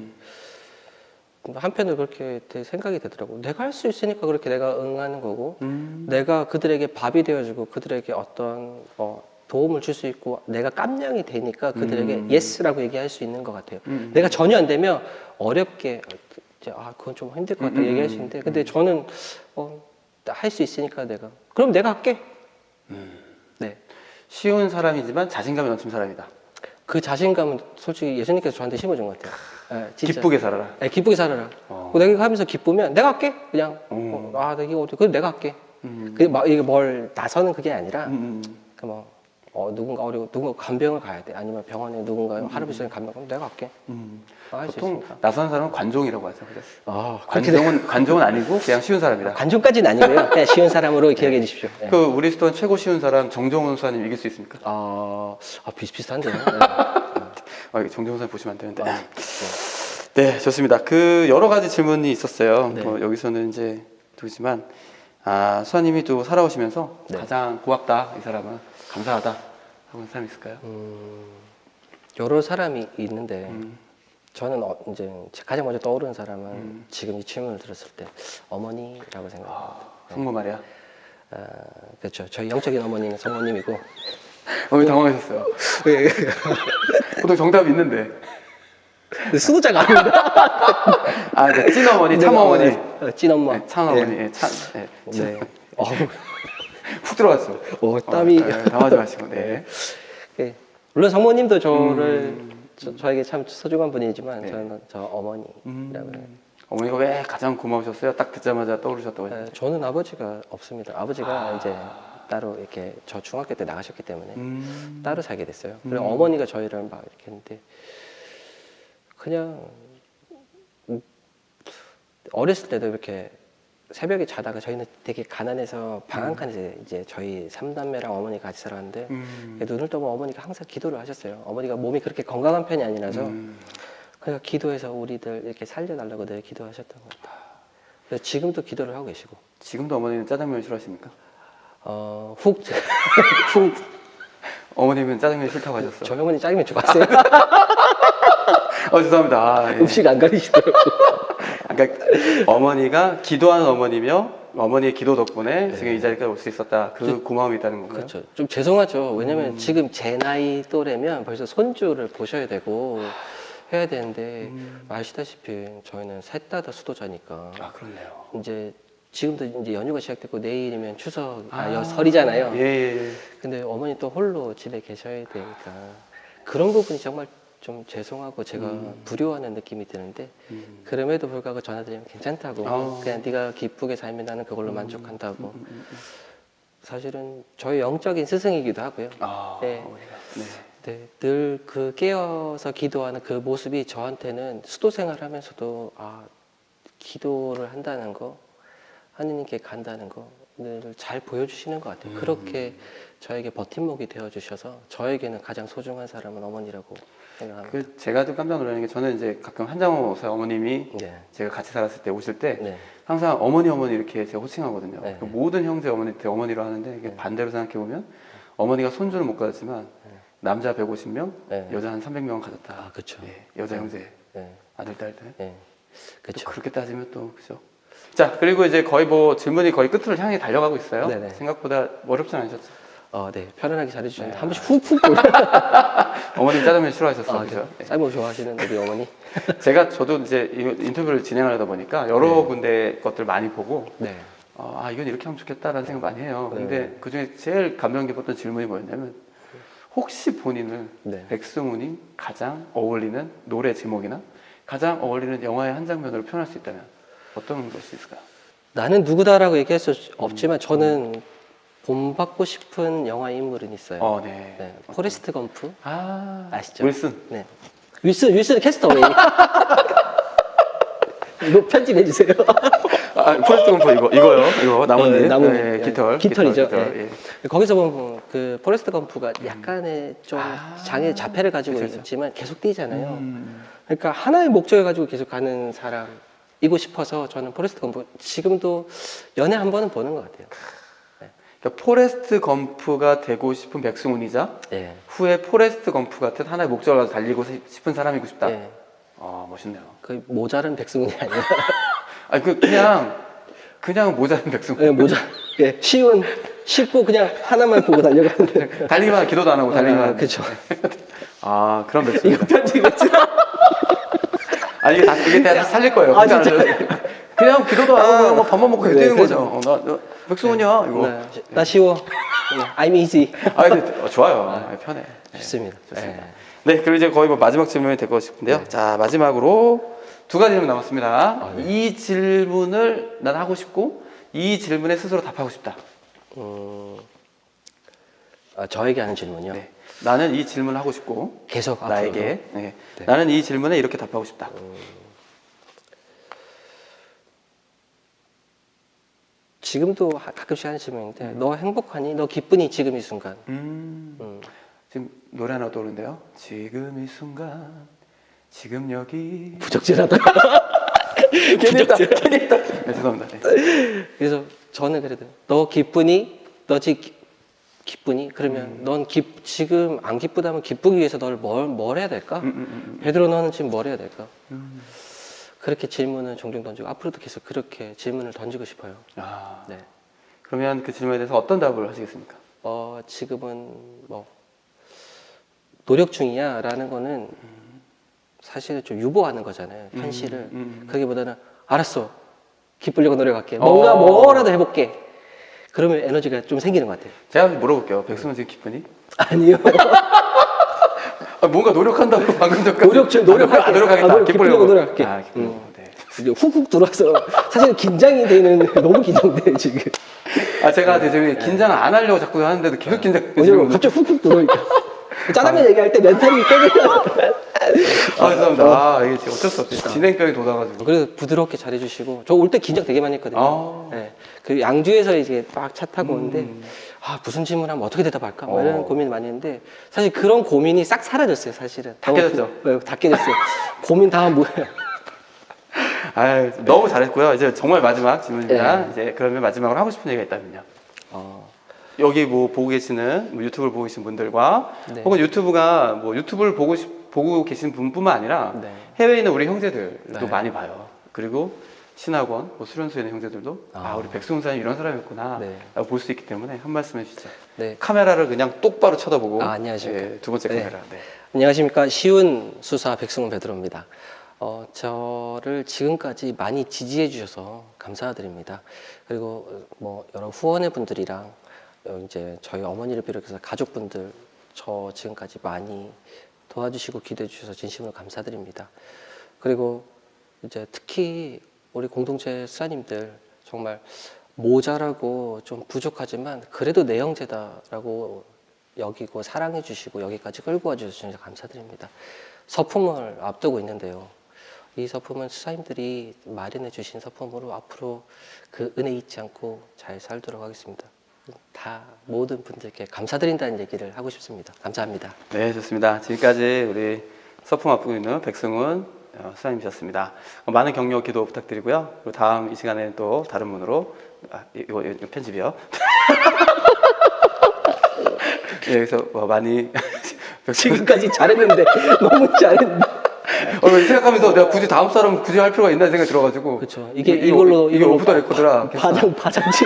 한편으로 그렇게 되게 생각이 되더라고. 내가 할 수 있으니까 그렇게 내가 응하는 거고, 내가 그들에게 밥이 되어주고, 그들에게 어떤 도움을 줄 수 있고, 내가 깜냥이 되니까 그들에게 예스라고 얘기할 수 있는 것 같아요. 내가 전혀 안 되면 어렵게 그건 좀 힘들 것 같다 얘기할 수 있는데, 근데 저는 할 수 있으니까 그럼 내가 할게. 네. 쉬운 사람이지만 자신감이 넘치는 사람이다. 그 자신감은 솔직히 예수님께서 저한테 심어준 것 같아요. 네, 진짜. 기쁘게 살아라. 네, 기쁘게 살아라. 내가 하면서 기쁘면 내가 할게. 그냥 내가 이거 어떻게? 그럼 내가 할게. 이게 뭘 나서는 그게 아니라 누군가 누군가 간병을 가야 돼. 아니면 병원에 누군가 할아버지 전에 간병 가면 내가 할게. 할수 보통 있으니까. 나서는 사람은 관종이라고 하죠. 그죠? 그렇게 관종은 아니고 그냥 쉬운 사람이다. 관종까지는 아니고요. 그냥 쉬운 사람으로 기억해 주십시오. 네. 그 우리 스톤 최고 쉬운 사람 정정훈 수사님 이길 수 있습니까? 비슷비슷한데요. 정정훈 수사님 보시면 안 되는데. 네, 좋습니다. 그 여러 가지 질문이 있었어요. 네. 여기서는 이제 그렇지만 수사님이 또 살아오시면서 네. 가장 고맙다, 이 사람은 감사하다 하고 하는 사람이 있을까요? 여러 사람이 있는데 저는 이제 가장 먼저 떠오르는 사람은 지금 이 질문을 들었을 때 어머니라고 생각합니다. 성모 말이야. 그렇죠. 저희 영적인 어머니는 성모님이고. 어머니 당황하셨어요. 보통 정답이 있는데. 수도자가 아닙니다. 찐어머니, 참어머니. 찐엄마. 네, 참어머니. 네. 네. 푹 들어갔어. 땀이. 당하지 마시고. 네. 네. 물론 성모님도 저를 저에게 참 소중한 분이지만 네. 저는 저 어머니라고 해요. 어머니가 왜 가장 고마우셨어요? 딱 듣자마자 떠오르셨다고 했는데. 저는 아버지가 없습니다. 아버지가 이제 따로 이렇게 저 중학교 때 나가셨기 때문에 따로 살게 됐어요. 그리고 어머니가 저희를 막 이렇게 했는데 그냥 어렸을 때도 이렇게 새벽에 자다가 저희는 되게 가난해서 방 한 칸에서 이제 저희 3남매랑 어머니 같이 살았는데 눈을 떠보면 어머니가 항상 기도를 하셨어요. 어머니가 몸이 그렇게 건강한 편이 아니라서 그러니까 기도해서 우리들 이렇게 살려달라고 늘 기도하셨던 것 같아요. 그래서 지금도 기도를 하고 계시고. 지금도 어머니는 짜장면 싫어하십니까? 훅 어머님은 짜장면 싫다고 하셨어. 저희 어머니 짜장면 좋아하세요? 죄송합니다. 예. 음식 안 가리시더라고. 그러니까 어머니가 기도하는 어머니며 어머니의 기도 덕분에 지금 이 자리까지 올 수 있었다. 그 고마움이 있다는 건가요? 그렇죠. 좀 죄송하죠. 왜냐면 지금 제 나이 또래면 벌써 손주를 보셔야 되고 해야 되는데 아시다시피 저희는 셋 다 수도자니까. 그렇네요. 이제 지금도 이제 연휴가 시작됐고 내일이면 추석, 설이잖아요. 예. 근데 어머니 또 홀로 집에 계셔야 되니까 그런 부분이 정말 좀 죄송하고 제가 불효하는 느낌이 드는데 그럼에도 불구하고 전화드리면 괜찮다고 그냥 네가 기쁘게 살면 나는 그걸로 만족한다고 사실은 저희 영적인 스승이기도 하고요. 네. 네, 늘 그 깨어서 기도하는 그 모습이 저한테는 수도 생활하면서도 기도를 한다는 거, 하느님께 간다는 거 늘 잘 보여주시는 것 같아요. 그렇게 저에게 버팀목이 되어주셔서 저에게는 가장 소중한 사람은 어머니라고 생각합니다. 제가 좀 깜짝 놀라는 게 저는 이제 가끔 한장호 목사 어머님이 네. 제가 같이 살았을 때 오실 때 네. 항상 어머니 이렇게 제가 호칭하거든요. 네. 그 모든 형제 어머니한테 어머니로 하는데 이게 반대로 생각해 보면 어머니가 손주를 못 가졌지만 남자 150명, 네. 여자 한 300명은 가졌다. 그렇죠. 예, 여자 형제, 네. 아들 딸들. 네. 그렇죠. 그렇게 따지면 또 그죠. 자, 그리고 이제 거의 질문이 거의 끝을 향해 달려가고 있어요. 네네. 생각보다 어렵진 않으셨죠? 네, 편안하게 잘해주셨는데 한 번씩 훅훅 어머님 짜장면 싫어하셨어요, 그죠? 쌀먹 좋아하시는 우리 어머니. 저도 이제 인터뷰를 진행하려다 보니까 여러 군데 것들 많이 보고 네. 이건 이렇게 하면 좋겠다라는 생각 많이 해요. 근데 그 중에 제일 감명 깊었던 질문이 뭐였냐면 혹시 본인을 백승우님 가장 어울리는 노래 제목이나 가장 어울리는 영화의 한 장면으로 표현할 수 있다면 어떤 것이 있을까요? 나는 누구다라고 얘기할 수 없지만 저는 본받고 싶은 영화 인물은 있어요. 네. 포레스트 검프 아시죠? 윌슨. 네. 윌슨 캐스터웨이. 이거 편집해 주세요. 포레스트 검프 이거요. 이거 나뭇잎. 나뭇잎. 예, 깃털. 깃털이죠. 깃털, 예. 예. 거기서 보면 그 포레스트 검프가 약간의 좀 장애 자폐를 가지고 그렇죠. 있지만 계속 뛰잖아요. 음. 그러니까 하나의 목적을 가지고 계속 가는 사람이고 싶어서 저는 포레스트 검프 지금도 연애 한 번은 보는 것 같아요. 그러니까 포레스트 검프가 되고 싶은 백승훈이자 예. 후에 포레스트 검프 같은 하나의 목적을 가지고 달리고 싶은 사람이고 싶다. 예. 아 멋있네요. 그 모자른 백승훈이 아니라 아니 그냥 모자란 백승훈. 예, 예, 쉽고 그냥 하나만 보고 달려가는데 달리기만 하고 기도도 안 하고 달리기만 하고. 그렇죠. 아 그런 백승훈. 이거 편집했지? 아 이게 다시 살릴 거예요. 아, 진짜. 그냥 기도도 안 하고 그냥 뭐 밥만 먹고 네, 뛰는 그래서- 거죠. 나 백승훈이야 이거. 나 쉬워. I'm easy. 아 근데 좋아요. 편해. 네. 좋습니다. 좋습니다. 예. 네, 그리고 이제 거의 뭐 마지막 질문이 될 것 싶은데요. 네. 자, 마지막으로 두 가지 질문 남았습니다. 이 질문을 난 하고 싶고, 이 질문에 스스로 답하고 싶다. 저에게 하는 질문이요. 네. 나는 이 질문을 하고 싶고, 계속 나에게. 앞으로도? 네. 네. 나는 이 질문에 이렇게 답하고 싶다. 지금도 가끔씩 하는 질문인데 너 행복하니? 너 기쁘니? 지금 이 순간. 지금 노래 하나 떠오르는데요. 지금 이 순간, 지금 여기. 부적절하다. 괜히 했다. 네, 죄송합니다. 네. 그래서 저는 그래도 너 기쁘니? 너 지금 기쁘니? 그러면 넌 지금 안 기쁘다면 기쁘기 위해서 널 뭘 해야 될까? 베드로 너는 지금 뭘 해야 될까? 그렇게 질문을 종종 던지고 앞으로도 계속 그렇게 질문을 던지고 싶어요. 아, 네. 그러면 그 질문에 대해서 어떤 답을 하시겠습니까? 지금은 뭐 노력 중이야라는 거는 사실은 좀 유보하는 거잖아요. 현실을. 그러기보다는 알았어. 기쁘려고 노력할게. 뭔가 뭐라도 해볼게. 그러면 에너지가 좀 생기는 것 같아요. 제가 한번 물어볼게요. 백승훈 지금 기쁘니? 아니요. 아, 뭔가 노력한다고 방금 전까지. 노력할게. 노력하겠다. 기쁘려고 노력할게. 아, 기쁘려고. 네. 이제 훅훅 들어와서 사실 긴장이 되는 너무 긴장돼 지금. 아, 제가 되게 긴장 안 하려고 자꾸 하는데도 계속 긴장돼. 왜냐면 갑자기 훅훅 들어오니까. 짜장면 얘기할 때 멘탈이 깨져요. 아, 죄송합니다. 아, 이게 어쩔 수 없어요. 진행병이 돋아가지고. 그래서 부드럽게 잘해주시고 저 올 때 긴장 되게 많이 했거든요. 아. 네. 그 양주에서 이제 막 차 타고 오는데 무슨 질문하면 어떻게 대답할까 뭐 이런 고민 많이 했는데 사실 그런 고민이 싹 사라졌어요. 사실은 다 깨졌죠? 네, 다 깨졌어요. 고민 다 뭐예요? 아, 너무 잘했고요. 이제 정말 마지막 질문입니다. 네. 이제 그러면 마지막으로 하고 싶은 얘기가 있다면요. 여기 뭐 보고 계시는 뭐 유튜브를 보고 계신 분들과 네. 혹은 유튜브를 보고 계신 분뿐만 아니라 네. 해외에 있는 우리 형제들도 네. 많이 봐요. 그리고 신학원, 뭐 수련소에 있는 형제들도 우리 백승훈 사장님 이런 사람이었구나 네. 라고 볼 수 있기 때문에 한 말씀 해주시죠. 네. 카메라를 그냥 똑바로 쳐다보고 안녕하십니까. 예, 두 번째 네. 카메라. 네. 안녕하십니까. 쉬운 수사 백승훈 베드로입니다. 저를 지금까지 많이 지지해 주셔서 감사드립니다. 그리고 뭐 여러 후원의 분들이랑 이제 저희 어머니를 비롯해서 가족분들 저 지금까지 많이 도와주시고 기대해 주셔서 진심으로 감사드립니다. 그리고 이제 특히 우리 공동체 수사님들 정말 모자라고 좀 부족하지만 그래도 내 형제다라고 여기고 사랑해 주시고 여기까지 끌고 와 주셔서 진짜 감사드립니다. 서품을 앞두고 있는데요. 이 서품은 수사님들이 마련해 주신 서품으로 앞으로 그 은혜 잊지 않고 잘 살도록 하겠습니다. 다 모든 분들께 감사드린다는 얘기를 하고 싶습니다. 감사합니다. 네, 좋습니다. 지금까지 우리 서품 앞두고 있는 백승훈 수사님이셨습니다. 많은 격려 기도 부탁드리고요. 그리고 다음 이 시간에는 또 다른 분으로 이거 편집이요. 네, 그래서 많이 지금까지 잘했는데 너무 잘했는데. 생각하면서 내가 굳이 다음 사람 굳이 할 필요가 있나 생각이 들어가지고. 그렇죠. 이게 오프 더 레코드라. 파장지.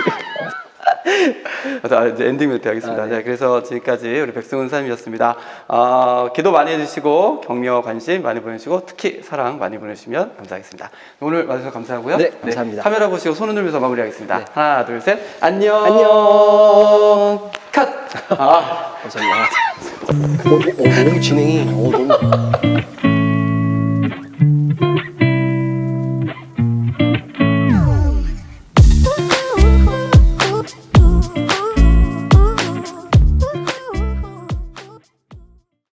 이제 엔딩 멘트 하겠습니다. 네. 그래서 지금까지 우리 백승훈 사님이었습니다. 기도 많이 해주시고 격려 관심 많이 보내주시고 특히 사랑 많이 보내주시면 감사하겠습니다. 오늘 와주셔서 감사하고요. 네, 감사합니다. 카메라 보시고 손 흔들면서 마무리하겠습니다. 네. 하나, 둘, 셋. 안녕. 컷. 감사합니다. 너무 진행이 너무.